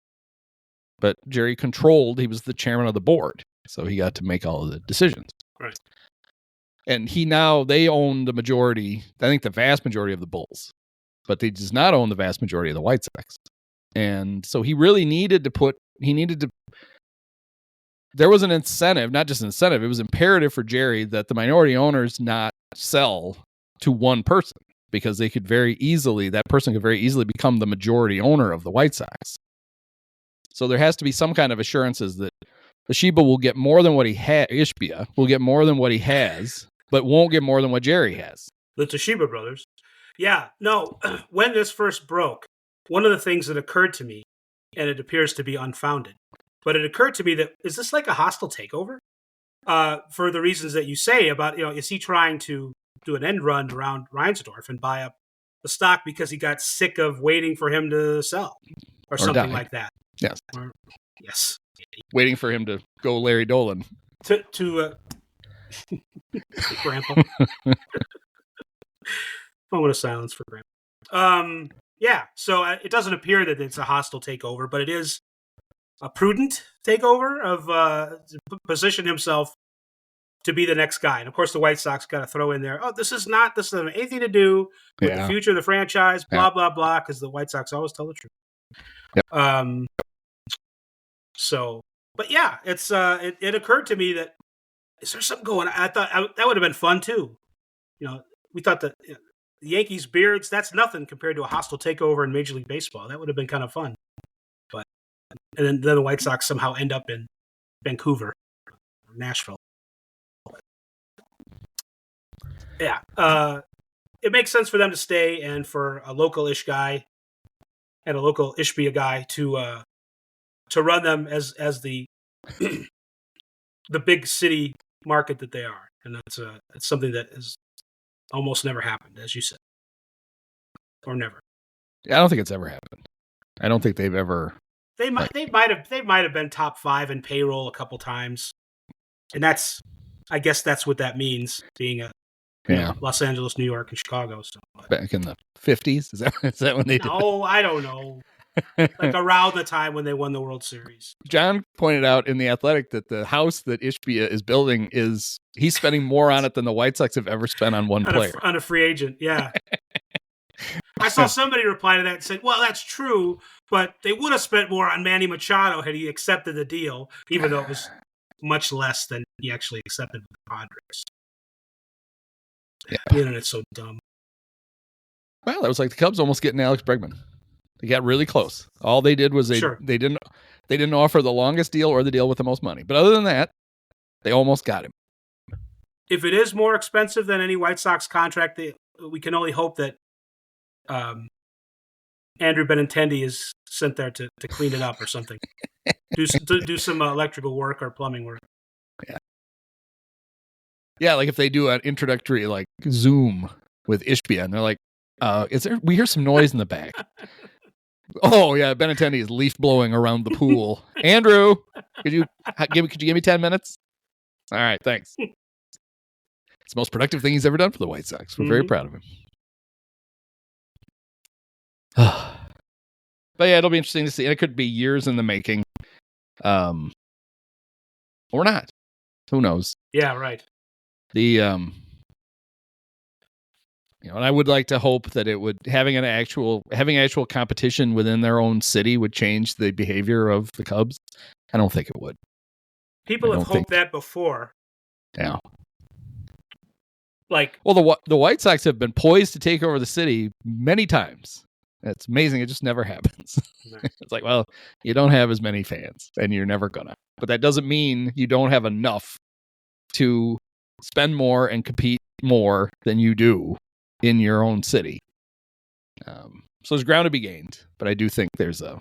but Jerry controlled. He was the chairman of the board, so he got to make all of the decisions. Right. And they own the majority, I think the vast majority of the Bulls, but they does not own the vast majority of the White Sox. And so he really there was an incentive, not just an incentive, it was imperative for Jerry that the minority owners not sell to one person, because that person could very easily become the majority owner of the White Sox. So there has to be some kind of assurances that Ishbia will get more than what he has, but won't get more than what Jerry has. The Toshiba brothers. Yeah, no, when this first broke, one of the things that occurred to me, and it appears to be unfounded, but it occurred to me that, is this like a hostile takeover? For the reasons that you say about, is he trying to do an end run around Reinsdorf and buy up the stock because he got sick of waiting for him to sell or something die. like that? Yes. Yes. Waiting for him to go Larry Dolan. To Grandpa. Moment of silence for Grandpa. Yeah, so it doesn't appear that it's a hostile takeover, but it is a prudent takeover of to position himself to be the next guy. And of course, the White Sox got to throw in there, this doesn't have anything to do with the future of the franchise, blah, blah, blah, because the White Sox always tell the truth. Yep. But yeah, it's it occurred to me that, is there something going on? I thought that would have been fun too. We thought that the Yankees beards, that's nothing compared to a hostile takeover in Major League Baseball. That would have been kind of fun. And then the White Sox somehow end up in Vancouver, or Nashville. Yeah, it makes sense for them to stay, and for a local-ish guy and a local Ishbia guy to run them as the the big city market that they are, and that's something that has almost never happened, as you said, or never. Yeah, I don't think it's ever happened. I don't think they've ever. They might have been top 5 in payroll a couple times, and I guess that's what that means, being Los Angeles, New York, and Chicago. So back in the 50s, is that when they did? No, I don't know. Like around the time when they won the World Series. John pointed out in The Athletic that the house that Ishbia is building he's spending more on it than the White Sox have ever spent on one player. On a free agent, yeah. I saw somebody reply to that and said, well, that's true, but they would have spent more on Manny Machado had he accepted the deal, even though it was much less than he actually accepted with the Padres. Yeah. The internet's so dumb. Well, that was like the Cubs almost getting Alex Bregman. They got really close. All they did was they didn't offer the longest deal or the deal with the most money. But other than that, they almost got him. If it is more expensive than any White Sox contract, we can only hope that Andrew Benintendi is sent there to clean it up or something. do some electrical work or plumbing work. Yeah. Yeah, like if they do an introductory like Zoom with Ishbia and they're like, we hear some noise in the back. Oh yeah, Benintendi is leaf blowing around the pool. Andrew, could you give me 10 minutes? All right, thanks. It's the most productive thing he's ever done for the White Sox. We're very proud of him. But yeah, it'll be interesting to see. And it could be years in the making. Or not. Who knows? Yeah, right. And I would like to hope that it would having actual competition within their own city would change the behavior of the Cubs. I don't think it would. People have hoped that before. Yeah. Well, the White Sox have been poised to take over the city many times. It's amazing. It just never happens. It's like, well, you don't have as many fans, and you're never gonna. But that doesn't mean you don't have enough to spend more and compete more than you do in your own city. So there's ground to be gained, but I do think there's and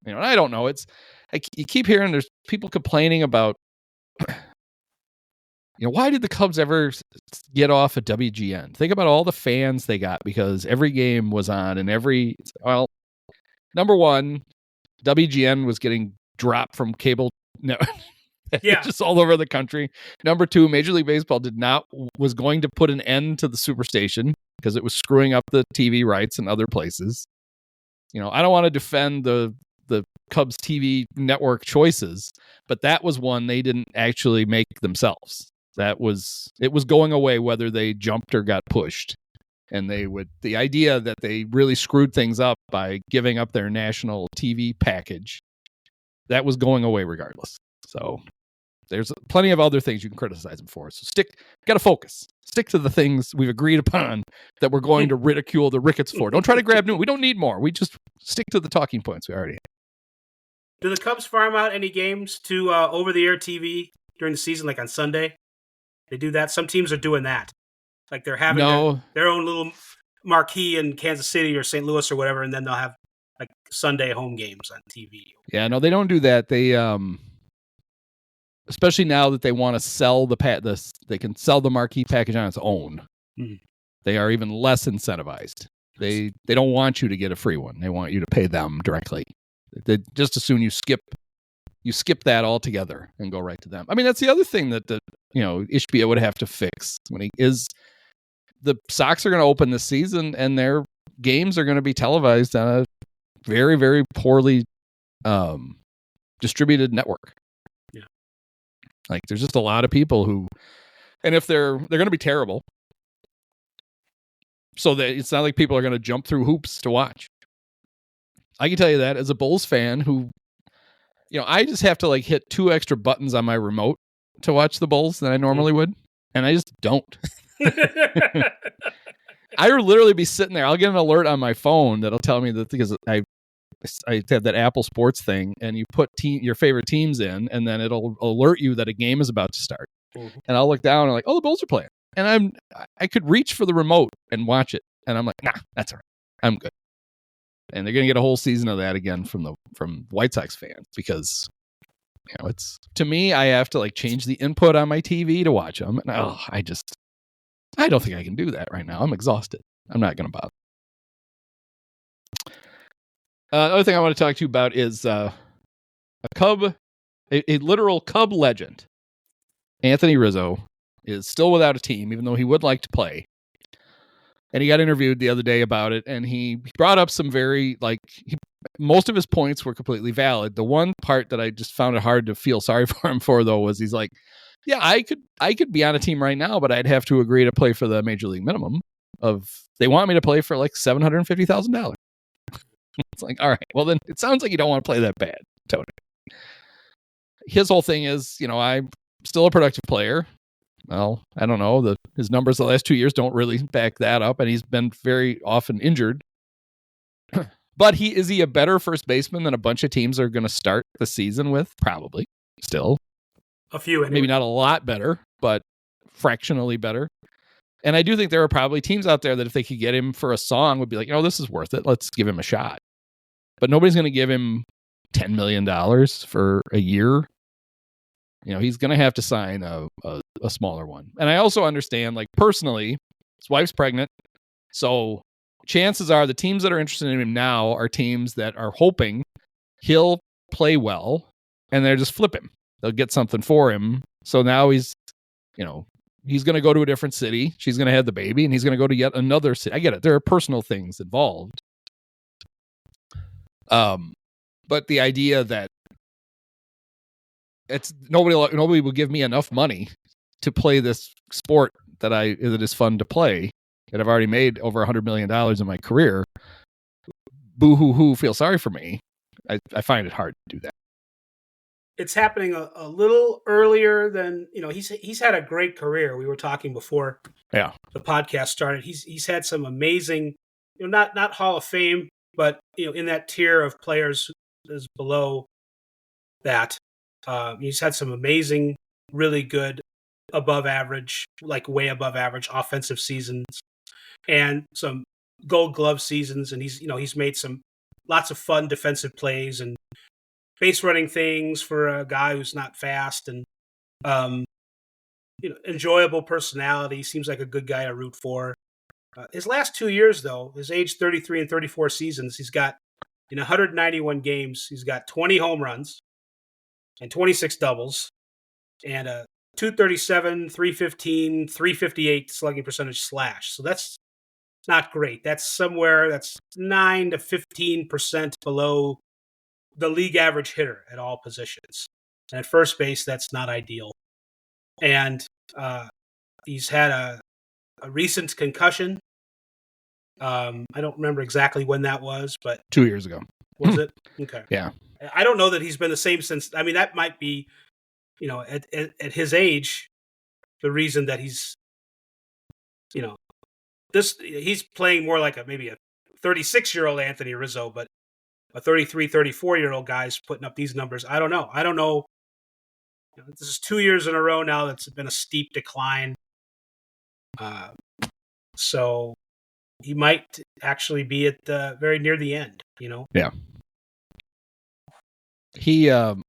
I don't know. You keep hearing there's people complaining about, why did the Cubs ever get off at WGN? Think about all the fans they got because every game was on and number one, WGN was getting dropped from cable. No. Yeah. Just all over the country. Number two, Major League Baseball was going to put an end to the Superstation because it was screwing up the TV rights in other places. I don't want to defend the Cubs TV network choices, but that was one they didn't actually make themselves. It was going away whether they jumped or got pushed. And the idea that they really screwed things up by giving up their national TV package, that was going away regardless. So there's plenty of other things you can criticize them for. So got to focus. Stick to the things we've agreed upon that we're going to ridicule the Ricketts for. Don't try to grab new. We don't need more. We just stick to the talking points we already have. Do the Cubs farm out any games to over-the-air TV during the season, like on Sunday? They do that. Some teams are doing that. Like they're having their own little marquee in Kansas City or St. Louis or whatever, and then they'll have like Sunday home games on TV. Yeah, no, they don't do that. They especially now that they want to sell they can sell the marquee package on its own. Mm-hmm. They are even less incentivized. They don't want you to get a free one. They want you to pay them directly. They just as soon you skip that altogether and go right to them. I mean, that's the other thing that Ishbia would have to fix the Sox are going to open this season and their games are going to be televised on a very, very poorly distributed network. Yeah. Like there's just a lot of people and if they're going to be terrible. So that it's not like people are going to jump through hoops to watch. I can tell you that as a Bulls fan who, I just have to like hit 2 extra buttons on my remote to watch the Bulls than I normally would. And I just don't. I would literally be sitting there. I'll get an alert on my phone that'll tell me that because I have that Apple Sports thing, and you put your favorite teams in, and then it'll alert you that a game is about to start. Mm-hmm. And I'll look down and like, oh, the Bulls are playing, and I could reach for the remote and watch it, and I'm like, nah, that's all right, I'm good. And they're gonna get a whole season of that again from White Sox fans because. It's to me, I have to like change the input on my TV to watch them. And I don't think I can do that right now. I'm exhausted. I'm not going to bother. The other thing I want to talk to you about is a literal Cub legend. Anthony Rizzo is still without a team, even though he would like to play. And he got interviewed the other day about it, and he brought up some most of his points were completely valid. The one part that I just found it hard to feel sorry for him for, though, was he's like, yeah, I could be on a team right now, but I'd have to agree to play for the major league minimum they want me to play for like $750,000. It's like, all right, well then it sounds like you don't want to play that bad, Tony. His whole thing is, I'm still a productive player. Well, I don't know. His numbers the last 2 years don't really back that up, and he's been very often injured. But is he a better first baseman than a bunch of teams are going to start the season with? Probably. Still. A few, anyway. Maybe not a lot better, but fractionally better. And I do think there are probably teams out there that if they could get him for a song would be like, this is worth it. Let's give him a shot. But nobody's going to give him $10 million for a year. He's going to have to sign a smaller one. And I also understand, like, personally, his wife's pregnant. So chances are the teams that are interested in him now are teams that are hoping he'll play well and they'll just flip him. They'll get something for him. So now he's going to go to a different city. She's going to have the baby and he's going to go to yet another city. I get it. There are personal things involved. But the idea that nobody will give me enough money to play this sport that is fun to play, that I've already made over $100 million in my career. Boo hoo hoo, feel sorry for me. I find it hard to do that. It's happening a little earlier than, he's had a great career. We were talking before the podcast started. He's had some amazing, not Hall of Fame, but, in that tier of players is below that. He's had some amazing, really good, above average, like way above average offensive seasons and some Gold Glove seasons. And he's made lots of fun defensive plays and base running things for a guy who's not fast and, enjoyable personality. Seems like a good guy to root for. His last 2 years, though, his age 33 and 34 seasons, he's got in 191 games, he's got 20 home runs and 26 doubles and a 237, 315, 358 slugging percentage slash. So that's not great. That's 9 to 15% below the league average hitter at all positions. And at first base, that's not ideal. And he's had a recent concussion. I don't remember exactly when that was, but 2 years ago. Was it? Okay. Yeah. I don't know that he's been the same since. I mean, that might be, at his age, the reason that he's, he's playing more like maybe a 36-year-old Anthony Rizzo, but a 33, 34-year-old guy's putting up these numbers. I don't know. This is 2 years in a row now that's been a steep decline. So he might actually be at very near the end, Yeah. He, and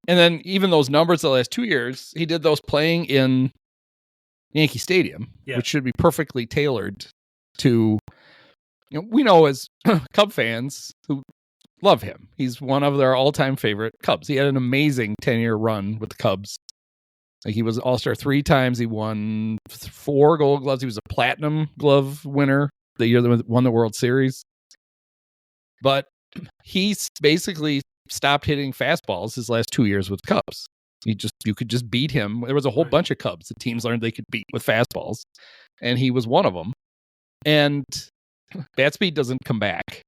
then even those numbers the last 2 years, he did those playing in Yankee Stadium, which should be perfectly tailored to, we know as Cub fans who love him. He's one of their all-time favorite Cubs. He had an amazing 10-year run with the Cubs. Like, he was All-Star 3 times. He won 4 Gold Gloves. He was a Platinum Glove winner the year they won the World Series. But he's basically stopped hitting fastballs his last 2 years with Cubs. You could just beat him. There was a whole bunch of Cubs that teams learned they could beat with fastballs, and he was one of them. And bat speed doesn't come back.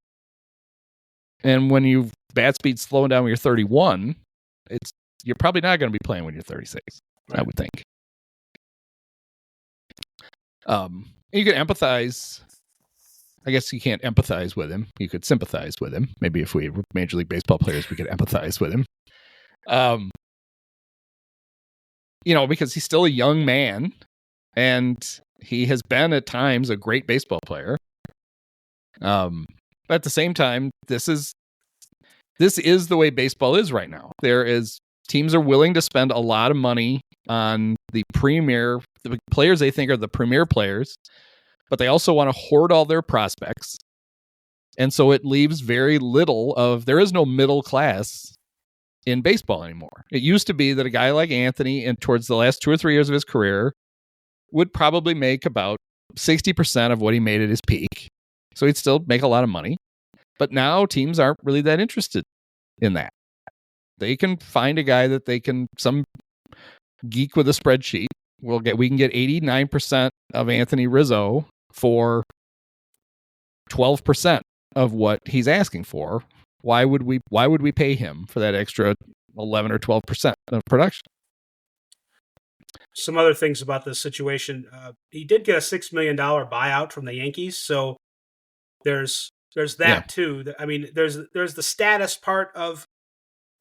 And when bat speed's slowing down when you're 31, you're probably not going to be playing when you're 36. Right. I would think. You can empathize. I guess you can't empathize with him. You could sympathize with him. Maybe if we were Major League Baseball players, we could empathize with him. Because he's still a young man, and he has been at times a great baseball player. But at the same time, this is the way baseball is right now. Teams are willing to spend a lot of money on the players they think are the premier players, but they also want to hoard all their prospects. And so it leaves very little there is no middle class in baseball anymore. It used to be that a guy like Anthony, and towards the last 2 or 3 years of his career, would probably make about 60% of what he made at his peak. So he'd still make a lot of money. But now teams aren't really that interested in that. They can find a guy that some geek with a spreadsheet we can get 89% of Anthony Rizzo for 12% of what he's asking for. Why would we pay him for that extra 11 or 12% of production? Some other things about this situation. He did get a $6 million buyout from the Yankees. So there's that too. I mean, there's the status part of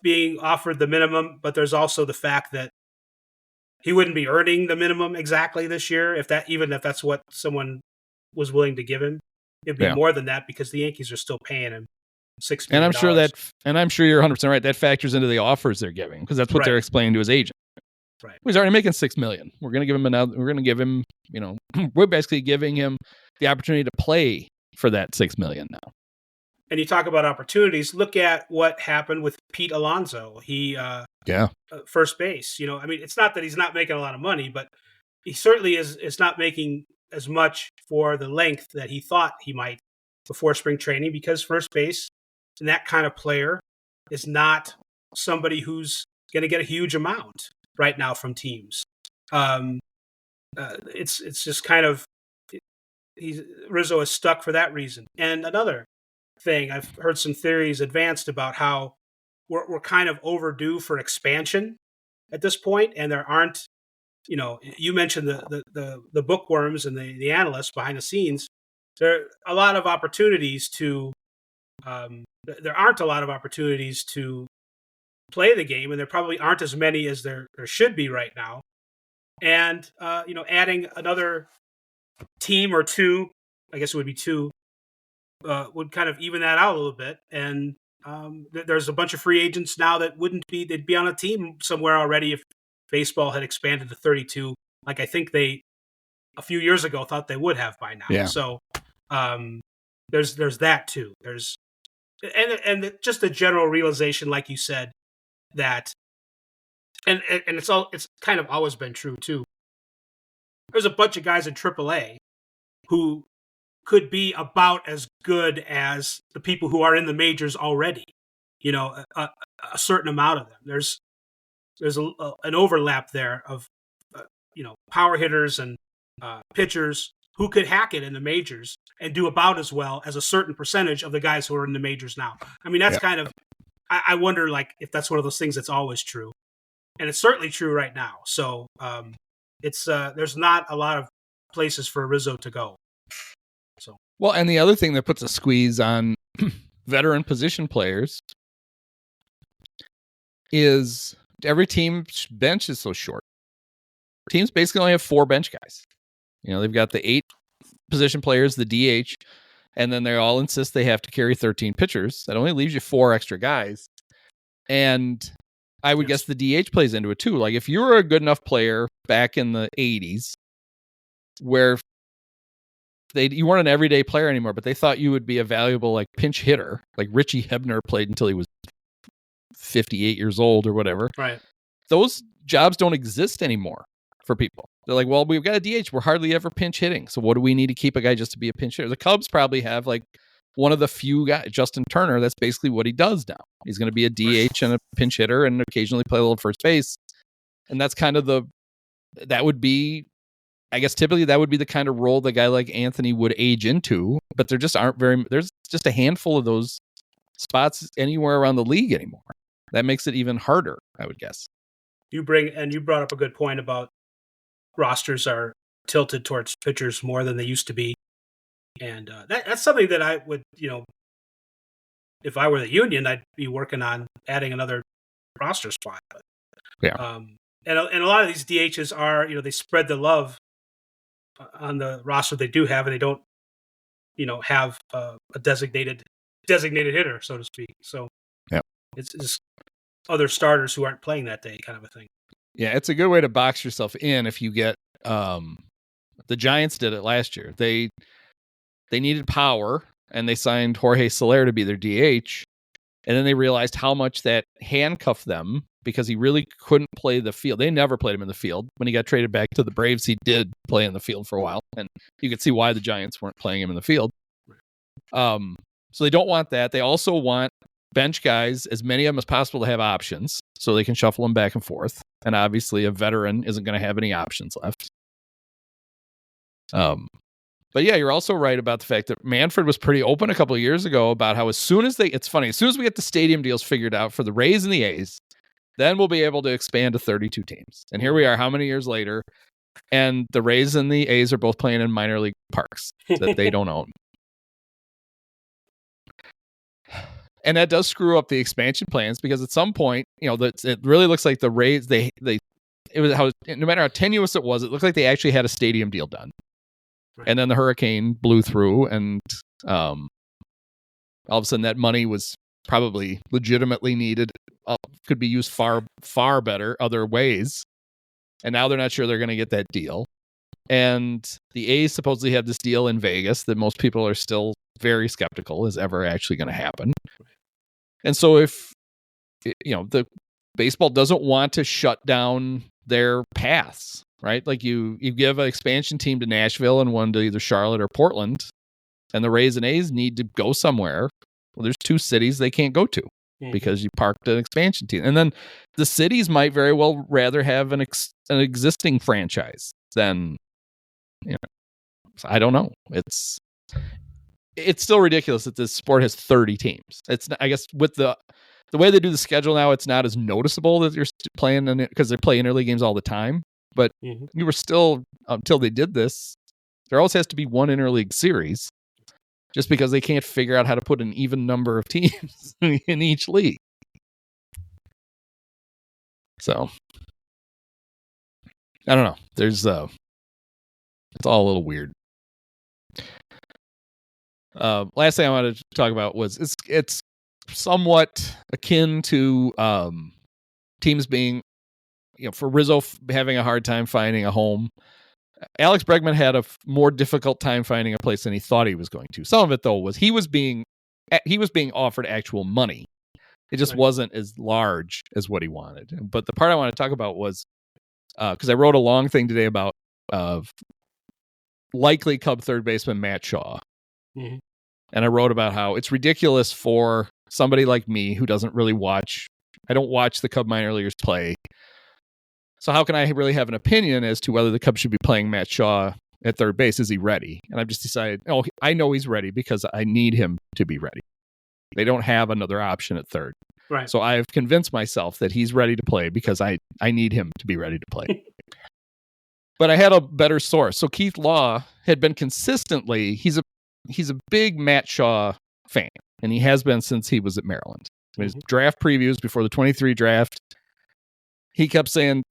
being offered the minimum, but there's also the fact that he wouldn't be earning the minimum exactly this year, even if that's what someone was willing to give him. It'd be more than that because the Yankees are still paying him $6 million. And I'm sure you're 100% right. That factors into the offers they're giving, because that's what they're explaining to his agent. Right. He's already making $6 million. We're going to give him we're basically giving him the opportunity to play for that $6 million now. And you talk about opportunities. Look at what happened with Pete Alonso. He, first base. I mean, it's not that he's not making a lot of money, but he certainly is not making as much for the length that he thought he might before spring training, because first base and that kind of player is not somebody who's going to get a huge amount right now from teams. It's just kind of Rizzo is stuck for that reason. And another thing, I've heard some theories advanced about how we're kind of overdue for expansion at this point, and there aren't. You mentioned the bookworms and the analysts behind the scenes. There are a lot of opportunities to. There aren't a lot of opportunities to play the game, and there probably aren't as many as there should be right now. And adding another team or two, I guess it would be two, would kind of even that out a little bit. And there's a bunch of free agents now that they'd be on a team somewhere already if baseball had expanded to 32, like I think they a few years ago thought they would have by now. Yeah. So there's that too. There's and just the general realization, like you said, that and it's kind of always been true too. There's a bunch of guys in AAA who could be about as good as the people who are in the majors already. a certain amount of them. There's an overlap there of power hitters and pitchers who could hack it in the majors and do about as well as a certain percentage of the guys who are in the majors now. I mean, that's kind of, I wonder like if that's one of those things that's always true, and it's certainly true right now. So it's there's not a lot of places for Rizzo to go. So well, and the other thing that puts a squeeze on veteran position players is every team's bench is so short. Teams basically only have 4 bench guys. They've got the 8 position players, the DH, and then they all insist they have to carry 13 pitchers. That only leaves you 4 extra guys. And I would guess the DH plays into it too. Like if you were a good enough player back in the 80s where you weren't an everyday player anymore, but they thought you would be a valuable like pinch hitter, like Richie Hebner played until he was 58 years old or whatever. Right. Those jobs don't exist anymore for people. They're like, well, we've got a DH. We're hardly ever pinch hitting. So what do we need to keep a guy just to be a pinch hitter? The Cubs probably have like one of the few guys, Justin Turner. That's basically what he does now. He's going to be a DH and a pinch hitter and occasionally play a little first base. And that's kind of that would be, I guess typically that would be the kind of role the guy like Anthony would age into, but there just there's just a handful of those spots anywhere around the league anymore. That makes it even harder, I would guess. You brought up a good point about rosters are tilted towards pitchers more than they used to be. And that's something that I would, if I were the union, I'd be working on adding another roster spot. Yeah. And a lot of these DHs are, they spread the love on the roster they do have, and they don't, have a designated hitter, so to speak. So yeah, it's just other starters who aren't playing that day, kind of a thing. Yeah, it's a good way to box yourself in if you get. The Giants did it last year. They needed power, and they signed Jorge Soler to be their DH, and then they realized how much that handcuffed them because he really couldn't play the field. They never played him in the field. When he got traded back to the Braves, he did play in the field for a while, and you could see why the Giants weren't playing him in the field. So they don't want that. They also want bench guys, as many of them as possible, to have options so they can shuffle them back and forth. And obviously a veteran isn't going to have any options left. But yeah, you're also right about the fact that Manfred was pretty open a couple of years ago about how as soon as we get the stadium deals figured out for the Rays and the A's, then we'll be able to expand to 32 teams. And here we are, how many years later? And the Rays and the A's are both playing in minor league parks that they don't own. And that does screw up the expansion plans because at some point, it really looks like the Rays, it was no matter how tenuous it was, it looked like they actually had a stadium deal done. Right. And then the hurricane blew through, and all of a sudden that money was probably legitimately needed, could be used far, far better other ways. And now they're not sure they're going to get that deal. And the A's supposedly have this deal in Vegas that most people are still very skeptical is ever actually going to happen. And so if, the baseball doesn't want to shut down their paths, right? Like you give an expansion team to Nashville and one to either Charlotte or Portland, and the Rays and A's need to go somewhere. Well, there's 2 cities they can't go to because you parked an expansion team. And then the cities might very well rather have an existing franchise than, I don't know. It's still ridiculous that this sport has 30 teams. It's, I guess, with the way they do the schedule now, it's not as noticeable that you're playing in it because they play interleague games all the time. But you were still, until they did this, there always has to be one interleague series just because they can't figure out how to put an even number of teams in each league. So, I don't know. It's all a little weird. Last thing I wanted to talk about was it's somewhat akin to teams being, for Rizzo having a hard time finding a home. Alex Bregman had a more difficult time finding a place than he thought he was going to. Some of it though was he was being offered actual money. It just wasn't as large as what he wanted. But the part I want to talk about was because I wrote a long thing today about likely Cub third baseman Matt Shaw. And I wrote about how it's ridiculous for somebody like me who doesn't really watch. I don't watch the Cub minor leaguers play. So how can I really have an opinion as to whether the Cubs should be playing Matt Shaw at third base? Is he ready? And I've just decided, I know he's ready because I need him to be ready. They don't have another option at third. Right. So I've convinced myself that he's ready to play because I need him to be ready to play. But I had a better source. So Keith Law had been consistently, he's a big Matt Shaw fan, and he has been since he was at Maryland. His draft previews before the 23 draft, he kept saying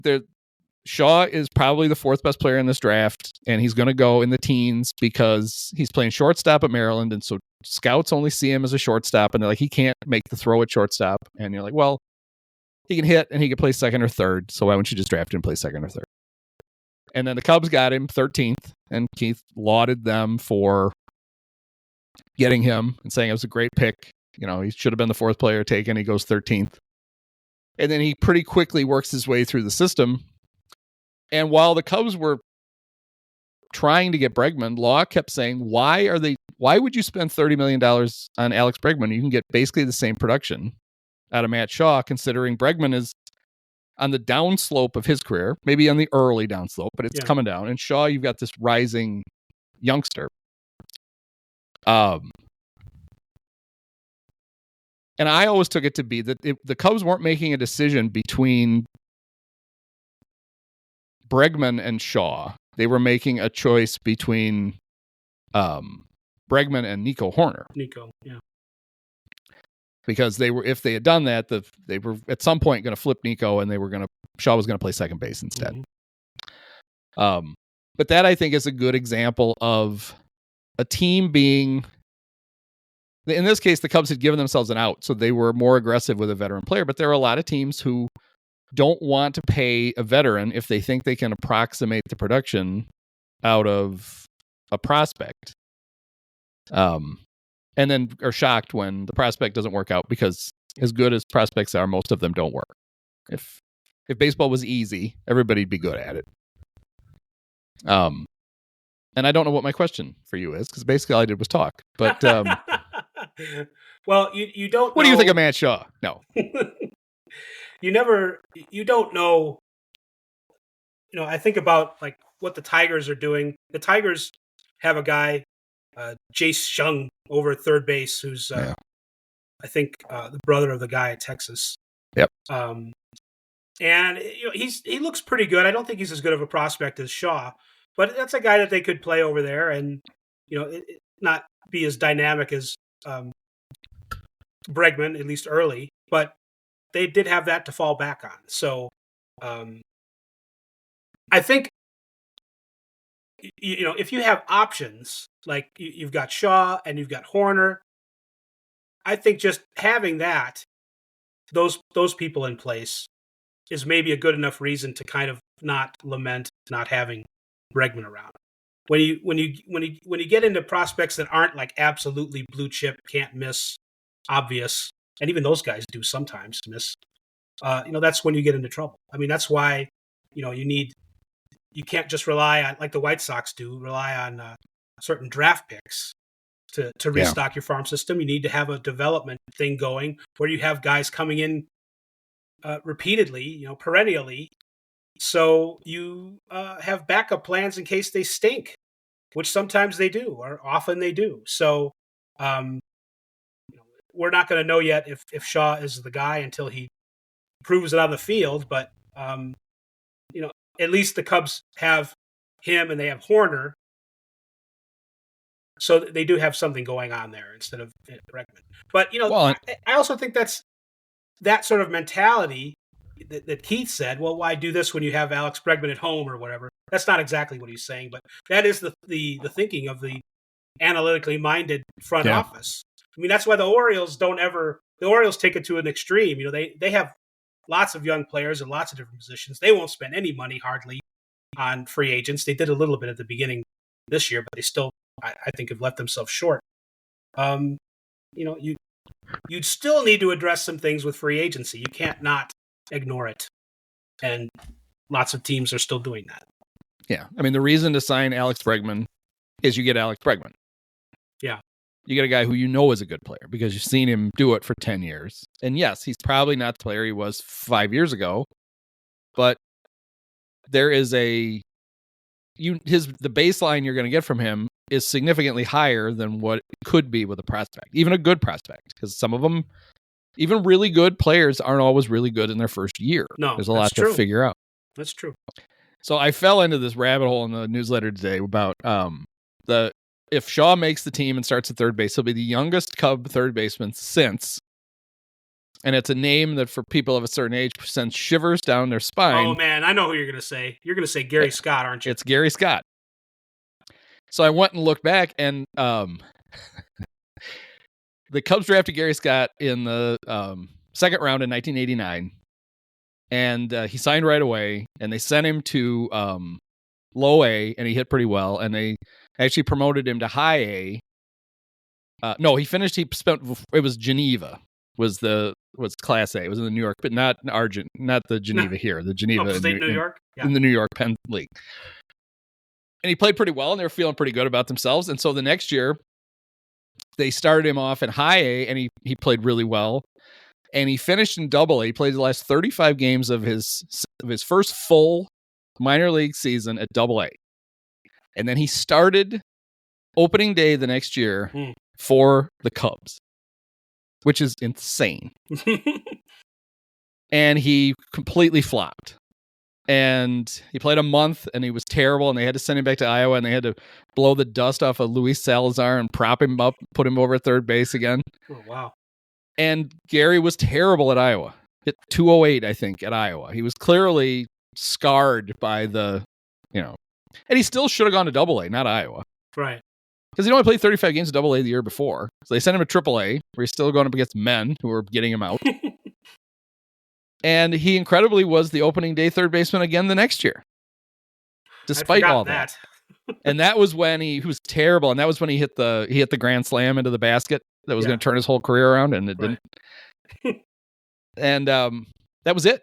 Shaw is probably the fourth best player in this draft, and he's going to go in the teens because he's playing shortstop at Maryland, and so scouts only see him as a shortstop, and they're like, he can't make the throw at shortstop. And you're like, well, he can hit, and he can play second or third, so why wouldn't you just draft him and play second or third? And then the Cubs got him 13th, and Keith lauded them for getting him and saying it was a great pick. He should have been the fourth player taken. He goes 13th. And then he pretty quickly works his way through the system. And while the Cubs were trying to get Bregman, Law kept saying, why would you spend $30 million on Alex Bregman? You can get basically the same production out of Matt Shaw, considering Bregman is on the downslope of his career, maybe on the early downslope, but it's coming down. And Shaw, you've got this rising youngster. And I always took it to be that the Cubs weren't making a decision between Bregman and Shaw. They were making a choice between Bregman and Nico Horner. Because if they had done that, they were at some point going to flip Nico, and Shaw was going to play second base instead. But that, I think, is a good example of a team being. In this case, the Cubs had given themselves an out, so they were more aggressive with a veteran player. But there are a lot of teams who don't want to pay a veteran if they think they can approximate the production out of a prospect. And then are shocked when the prospect doesn't work out, because as good as prospects are, most of them don't work. If baseball was easy, everybody'd be good at it. And I don't know what my question for you is, because basically all I did was talk. But well, you don't. What do you think of Matt Shaw? No, you don't know. I think about like what the Tigers are doing. The Tigers have a guy, Jace Jung, over at third base, who's I think the brother of the guy at Texas. Yep. And he looks pretty good. I don't think he's as good of a prospect as Shaw, but that's a guy that they could play over there, and not be as dynamic as Bregman, at least early. But they did have that to fall back on. So I think if you have options, like you've got Shaw and you've got Horner, I think just having those people in place is maybe a good enough reason to kind of not lament not having Bregman around. When you get into prospects that aren't like absolutely blue chip, can't miss, obvious, and even those guys do sometimes miss, that's when you get into trouble. I mean, that's why you can't just rely on, like the White Sox do, rely on certain draft picks to restock your farm system. You need to have a development thing going where you have guys coming in repeatedly, perennially, so you have backup plans in case they stink, which sometimes they do, or often they do. So we're not going to know yet if Shaw is the guy until he proves it on the field. But at least the Cubs have him and they have Horner, so they do have something going on there instead of Bregman. But I also think that's that sort of mentality that Keith said, well, why do this when you have Alex Bregman at home or whatever? That's not exactly what he's saying, but that is the thinking of the analytically minded front office. I mean, that's why the Orioles take it to an extreme. They have lots of young players in lots of different positions. They won't spend any money hardly on free agents. They did a little bit at the beginning this year, but they still, I think, have left themselves short. You'd still need to address some things with free agency. You can't not ignore it. And lots of teams are still doing that. Yeah. I mean, the reason to sign Alex Bregman is you get Alex Bregman. Yeah. You get a guy who you know is a good player because you've seen him do it for 10 years. And yes, he's probably not the player he was 5 years ago, but there is the baseline you're going to get from him is significantly higher than what it could be with a prospect, even a good prospect, because some of them, even really good players, aren't always really good in their first year. No, there's a lot to figure out. That's true. So I fell into this rabbit hole in the newsletter today about if Shaw makes the team and starts at third base, he'll be the youngest Cub third baseman since. And it's a name that for people of a certain age sends shivers down their spine. Oh, man, I know who you're going to say. You're going to say Gary Scott, aren't you? It's Gary Scott. So I went and looked back, and the Cubs drafted Gary Scott in the second round in 1989. And he signed right away, and they sent him to low A, and he hit pretty well. And they actually promoted him to high A. It was Geneva. Was Class A. It was in the New York, but not the Geneva here. The Geneva in New York? Yeah. In the New York Penn League. And he played pretty well, and they were feeling pretty good about themselves. And so the next year, they started him off in high A, and he played really well. And he finished in double A. He played the last 35 games of his first full minor league season at double A. And then he started opening day the next year for the Cubs, which is insane. And he completely flopped. And he played a month, and he was terrible, and they had to send him back to Iowa, and they had to blow the dust off of Luis Salazar and prop him up, put him over at third base again. Oh, wow. And Gary was terrible at Iowa. Hit 208, I think, at Iowa. He was clearly scarred by and he still should have gone to double A, not Iowa. Right. Because he only played 35 games at double A the year before. So they sent him to triple A, where he's still going up against men who were getting him out. And he incredibly was the opening day third baseman again the next year. Despite all that. And that was when he was terrible. And that was when he hit the grand slam into the basket that was going to turn his whole career around, and it didn't. And that was it.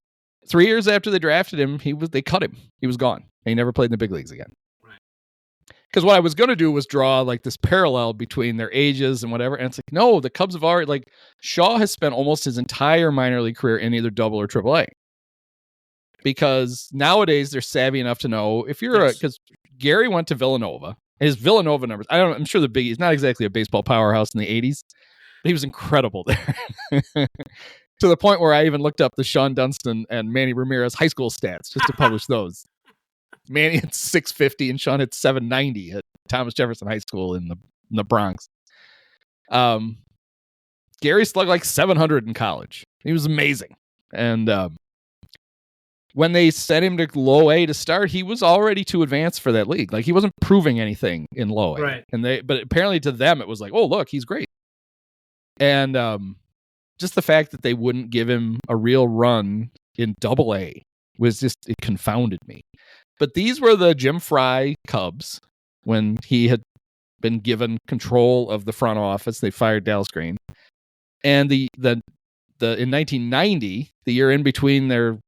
3 years after they drafted him, they cut him. He was gone. And he never played in the big leagues again. Because what I was going to do was draw like this parallel between their ages and whatever. And it's like, no, the Cubs have already, like, Shaw has spent almost his entire minor league career in either double or triple A. Because nowadays they're savvy enough to know if you're because Gary went to Villanova. His Villanova numbers, I'm sure he's not exactly a baseball powerhouse in the 80s, but he was incredible there. To the point where I even looked up the Sean Dunston and Manny Ramirez high school stats just to publish those. Manny had 650 and Sean had 790 at Thomas Jefferson High School in the Bronx. Gary slugged like 700 in college. He was amazing. And when they sent him to low A to start, he was already too advanced for that league. Like, he wasn't proving anything in low A. Right. But apparently to them, it was like, oh, look, he's great. And just the fact that they wouldn't give him a real run in double A it confounded me. But these were the Jim Fry Cubs when he had been given control of the front office. They fired Dallas Green. And in 1990, the year in between the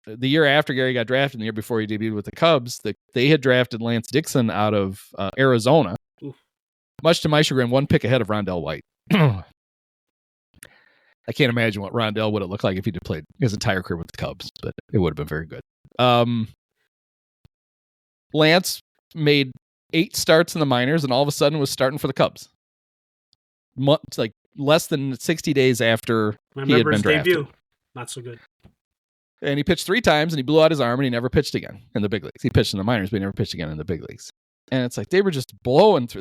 year after Gary got drafted and the year before he debuted with the Cubs, they had drafted Lance Dixon out of Arizona, much to my chagrin, one pick ahead of Rondell White. I can't imagine what Rondell would have looked like if he'd played his entire career with the Cubs, but it would have been very good. Lance made 8 starts in the minors and all of a sudden was starting for the Cubs. Like less than 60 days after he had been drafted. Debut. Not so good. And he pitched 3 times and he blew out his arm and he never pitched again in the big leagues. He pitched in the minors, but he never pitched again in the big leagues. And it's like they were just blowing through.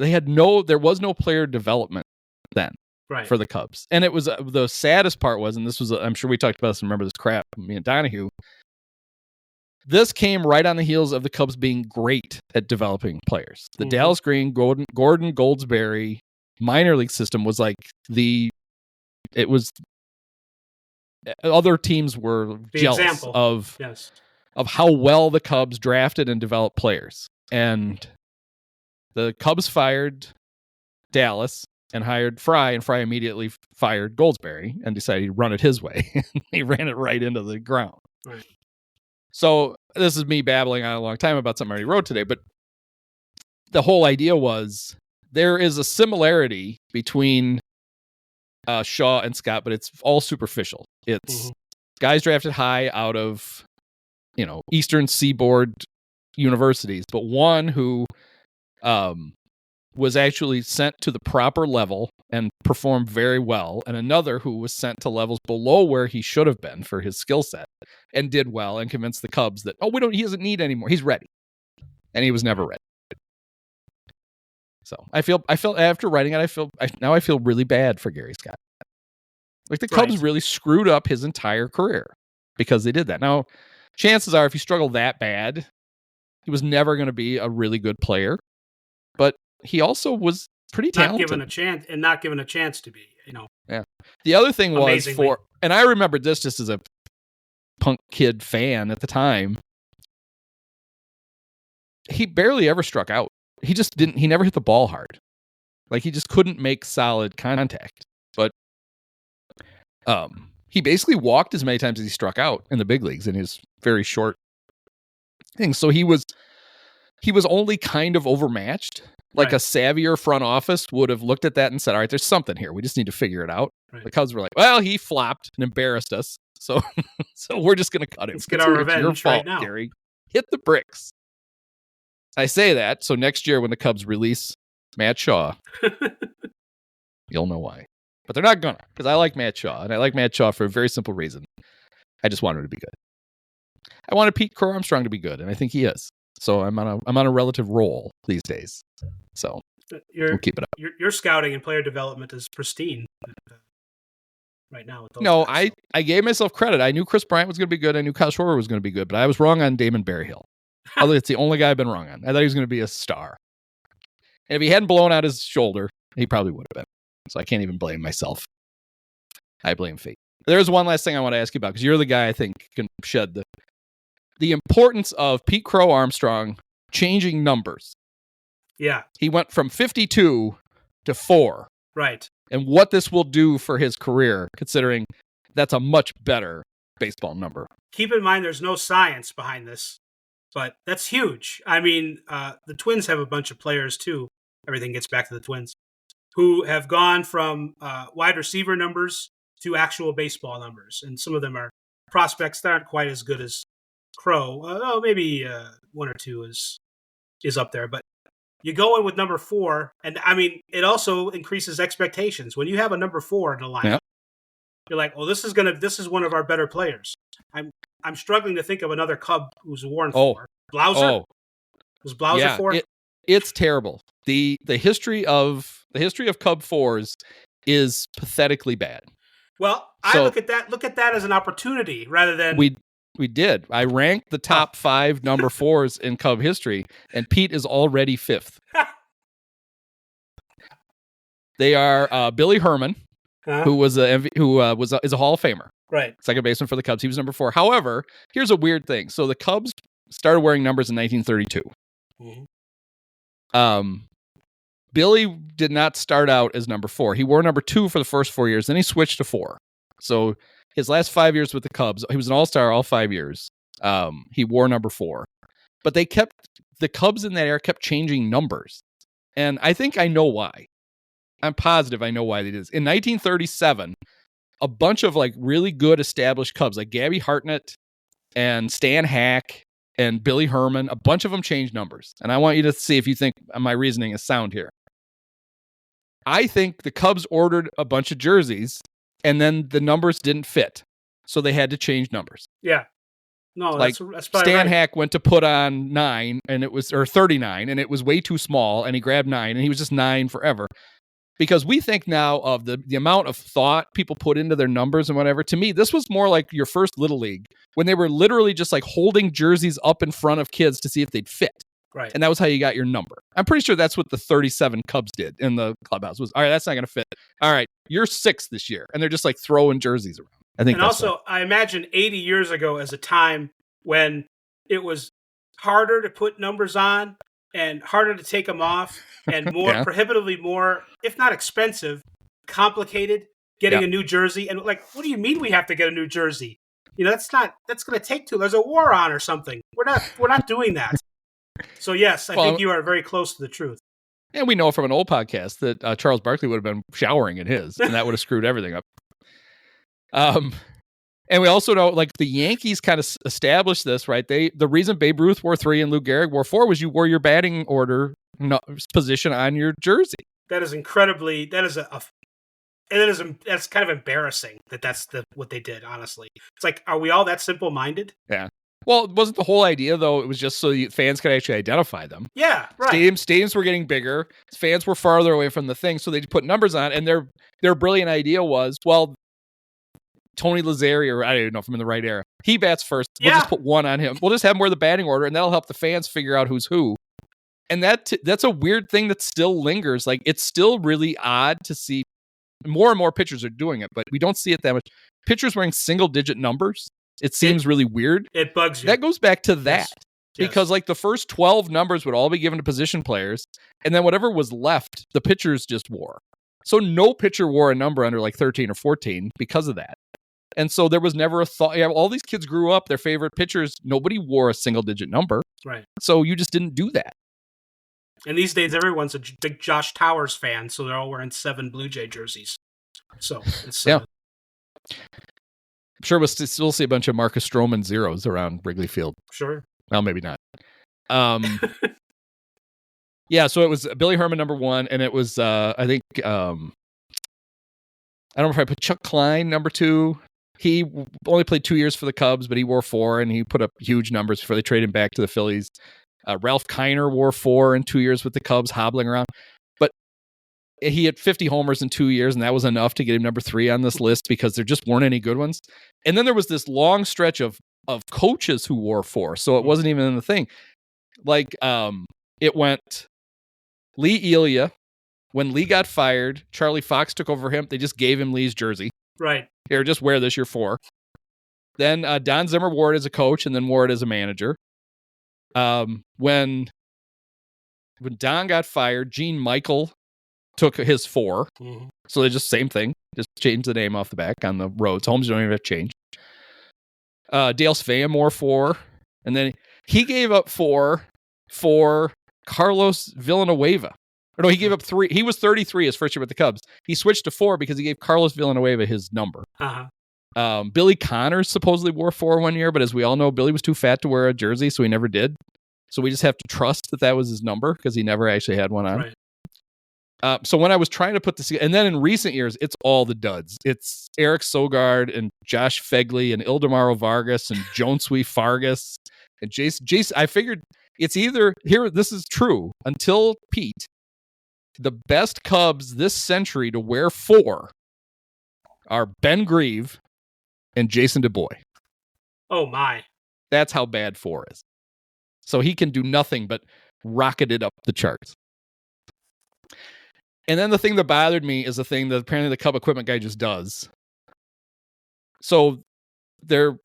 There was no player development then. Right. For the Cubs. And it was the saddest part was, and this was, I'm sure we talked about this and remember this crap, me and Donahue. This came right on the heels of the Cubs being great at developing players. The Dallas Green, Gordon Goldsberry minor league system was like other teams were jealous of how well the Cubs drafted and developed players. And the Cubs fired Dallas and hired Fry, and Fry immediately fired Goldsberry and decided he'd run it his way. He ran it right into the ground. Right. So this is me babbling on a long time about something I already wrote today, but the whole idea was there is a similarity between Shaw and Scott, but it's all superficial. It's guys drafted high out of, Eastern Seaboard universities, but one who was actually sent to the proper level and performed very well, and another who was sent to levels below where he should have been for his skill set and did well and convinced the Cubs that, he doesn't need anymore. He's ready. And he was never ready. So I felt after writing it, I feel really bad for Gary Scott. Like the Cubs really screwed up his entire career because they did that. Now, chances are if he struggled that bad, he was never going to be a really good player. But he also was pretty talented. Not given a chance to be, Yeah. The other thing was and I remember this just as a punk kid fan at the time, he barely ever struck out. He never hit the ball hard. Like he just couldn't make solid contact. But he basically walked as many times as he struck out in the big leagues in his very short thing. So he was only kind of overmatched. Like a savvier front office would have looked at that and said, all right, there's something here. We just need to figure it out. Right. The Cubs were like, well, he flopped and embarrassed us. So we're just going to cut him. Let's get our revenge your fault, right now. Gary. Hit the bricks. I say that, so next year when the Cubs release Matt Shaw, you'll know why. But they're not gonna, because I like Matt Shaw, and I like Matt Shaw for a very simple reason. I just want him to be good. I wanted Pete Crow Armstrong to be good, and I think he is. So I'm on a relative roll these days. So we'll keep it up. Your scouting and player development is pristine right now. With those guys, I gave myself credit. I knew Chris Bryant was going to be good. I knew Kyle Schwarber was going to be good, but I was wrong on Damon Berryhill. It's the only guy I've been wrong on. I thought he was going to be a star. And if he hadn't blown out his shoulder, he probably would have been. So I can't even blame myself. I blame fate. There's one last thing I want to ask you about, because you're the guy I think can shed the importance of Pete Crow Armstrong changing numbers. Yeah. He went from 52 to 4. Right. And what this will do for his career, considering that's a much better baseball number. Keep in mind there's no science behind this. But that's huge. I mean, the Twins have a bunch of players, too. Everything gets back to the Twins, who have gone from wide receiver numbers to actual baseball numbers. And some of them are prospects that aren't quite as good as Crow. Maybe one or two is up there. But you go in with number 4, and, I mean, it also increases expectations. When you have a number 4 in the lineup, you're like, well, this is one of our better players. I'm struggling to think of another Cub who's worn 4. Blauser? Was Blauser 4? It's terrible. The history of Cub 4s is pathetically bad. Well, I look at that as an opportunity rather than we did. I ranked the top 5 number 4s in Cub history, and Pete is already 5th. They are Billy Herman, who is a Hall of Famer. Right. Second baseman for the Cubs. He was number 4. However, here's a weird thing. So the Cubs started wearing numbers in 1932. Mm-hmm. Billy did not start out as number 4. He wore number 2 for the first 4 years. Then he switched to 4. So his last 5 years with the Cubs, he was an all-star all 5 years. He wore number 4. But the Cubs in that era kept changing numbers. And I think I know why. I'm positive I know why they did this. In 1937, a bunch of like really good established Cubs, like Gabby Hartnett and Stan Hack and Billy Herman, a bunch of them changed numbers. And I want you to see if you think my reasoning is sound here. I think the Cubs ordered a bunch of jerseys and then the numbers didn't fit. So they had to change numbers. Yeah. No, like that's Stan right. Hack went to put on 9 and it was, or 39, and it was way too small, and he grabbed 9 and he was just 9 forever. Because we think now of the amount of thought people put into their numbers and whatever. To me, this was more like your first Little League, when they were literally just like holding jerseys up in front of kids to see if they'd fit. Right. And that was how you got your number. I'm pretty sure that's what the 37 Cubs did in the clubhouse. Was, all right, that's not going to fit. All right, you're 6 this year. And they're just like throwing jerseys around. I think. And also, I imagine 80 years ago as a time when it was harder to put numbers on and harder to take them off, and more prohibitively more, if not expensive, complicated getting a new jersey. And like, what do you mean we have to get a new jersey? You know, that's going to take too. There's a war on or something. We're not doing that. So yes, I think you are very close to the truth. And we know from an old podcast that Charles Barkley would have been showering in his, and that would have screwed everything up. And we also know, like, the Yankees kind of established this, right? The reason Babe Ruth wore 3 and Lou Gehrig wore 4 was you wore your batting order position on your jersey. That is incredibly. That's kind of embarrassing that's what they did. Honestly, it's like, are we all that simple-minded? Yeah. Well, it wasn't the whole idea, though. It was just so fans could actually identify them. Yeah, right. Stadiums were getting bigger. Fans were farther away from the thing, so they put numbers on. And their brilliant idea was, well, Tony Lazzari, or I don't even know if I'm in the right era, he bats first. We'll just put 1 on him. We'll just have him wear the batting order, and that'll help the fans figure out who's who. And that's a weird thing that still lingers. Like, it's still really odd to see. More and more pitchers are doing it, but we don't see it that much. Pitchers wearing single-digit numbers. It seems really weird. It bugs you. That goes back to that. Yes. Because, like, the first 12 numbers would all be given to position players, and then whatever was left, the pitchers just wore. So no pitcher wore a number under, like, 13 or 14 because of that. And so there was never a thought. Yeah, all these kids grew up, their favorite pitchers, nobody wore a single-digit number. Right. So you just didn't do that. And these days, everyone's a big Josh Towers fan, so they're all wearing 7 Blue Jay jerseys. So, it's... Yeah. I'm sure we'll still see a bunch of Marcus Stroman zeros around Wrigley Field. Sure. Well, maybe not. Yeah, so it was Billy Herman number 1, and it was, I think, I don't know if I put Chuck Klein number 2. He only played 2 years for the Cubs, but he wore 4, and he put up huge numbers before they traded him back to the Phillies. Ralph Kiner wore 4 in 2 years with the Cubs, hobbling around. But he had 50 homers in 2 years, and that was enough to get him number 3 on this list because there just weren't any good ones. And then there was this long stretch of coaches who wore 4, so it wasn't even in the thing. Like, it went Lee Elia. When Lee got fired, Charlie Fox took over him. They just gave him Lee's jersey. Right. Here, just wear this, you're 4. Then Don Zimmer wore it as a coach and then wore it as a manager. When Don got fired, Gene Michael took his 4. Mm-hmm. So they just same thing. Just changed the name off the back on the roads. Homes don't even have to change. Dale Sveum wore 4. And then he gave up 4 for Carlos Villanueva. Or no, he gave up 3. He was 33 his first year with the Cubs. He switched to 4 because he gave Carlos Villanueva his number. Uh-huh. Billy Connors supposedly wore 4 one year, but as we all know, Billy was too fat to wear a jersey, so he never did. So we just have to trust that was his number because he never actually had one on. Right. So when I was trying to put this, and then in recent years, it's all the duds. It's Eric Sogard and Josh Fegley and Ildemaro Vargas and Jonesui Fargas and Jason. I figured it's either here. This is true until Pete. The best Cubs this century to wear 4 are Ben Grieve and Jason DuBois. Oh, my. That's how bad 4 is. So he can do nothing but rocket it up the charts. And then the thing that bothered me is the thing that apparently the Cub equipment guy just does. So they're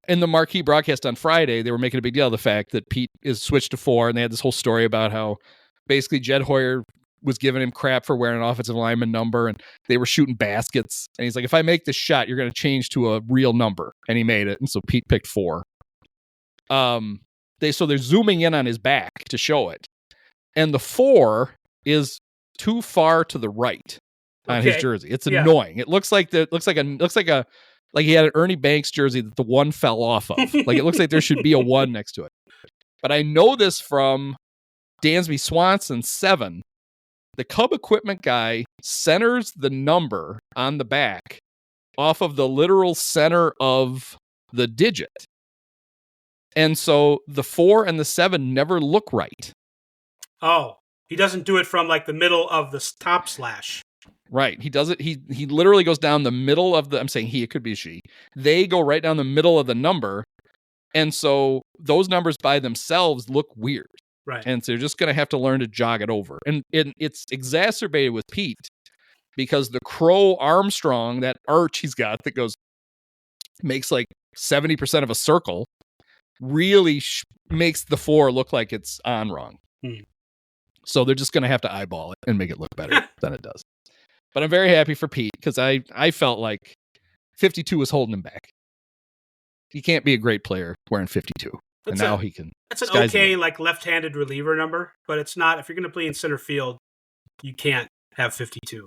in the marquee broadcast on Friday, they were making a big deal of the fact that Pete is switched to 4, and they had this whole story about how basically Jed Hoyer was giving him crap for wearing an offensive lineman number, and they were shooting baskets. And he's like, if I make this shot, you're going to change to a real number. And he made it. And so Pete picked 4. They're zooming in on his back to show it. And the 4 is too far to the right on his jersey. It's annoying. It looks like he had an Ernie Banks jersey that the 1 fell off of. Like, it looks like there should be a 1 next to it. But I know this from Dansby Swanson 7. The Cub equipment guy centers the number on the back off of the literal center of the digit. And so the 4 and the 7 never look right. Oh, he doesn't do it from like the middle of the top slash. Right. He does it. He literally goes down the middle of I'm saying he, it could be she. They go right down the middle of the number. And so those numbers by themselves look weird. Right. And so you're just going to have to learn to jog it over. And it's exacerbated with Pete because the Crow Armstrong, that arch he's got that makes like 70% of a circle, really makes the 4 look like it's on wrong. So they're just going to have to eyeball it and make it look better than it does. But I'm very happy for Pete because I felt like 52 was holding him back. He can't be a great player wearing 52. And now he can. It's an okay, like, left-handed reliever number, but it's not. If you're going to play in center field, you can't have 52.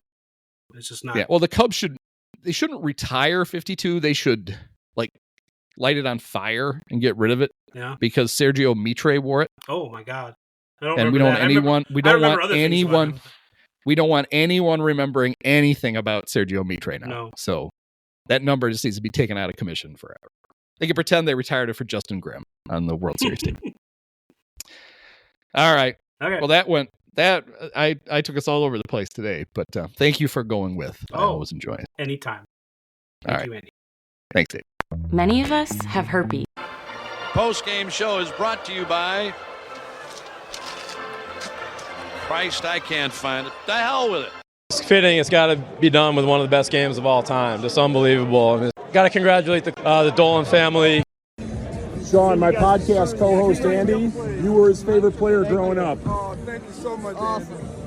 It's just not. Yeah. Well, the Cubs shouldn't retire 52. They should light it on fire and get rid of it. Yeah. Because Sergio Mitre wore it. Oh my God. And we don't want anyone remembering anything about Sergio Mitre now. No. So that number just needs to be taken out of commission forever. They can pretend they retired it for Justin Grimm on the World Series team. All right. Okay. Well, I took us all over the place today, but thank you for going with. I always enjoy it. Anytime. Thank you, Andy. Thanks, Dave. Many of us have herpes. Post-game show is brought to you by Christ, I can't find it. The hell with it. It's fitting. It's got to be done with one of the best games of all time. Just unbelievable. Got to congratulate the Dolan family. Sean, my podcast co-host Andy, you were his favorite player growing up. Oh, thank you so much, Awesome.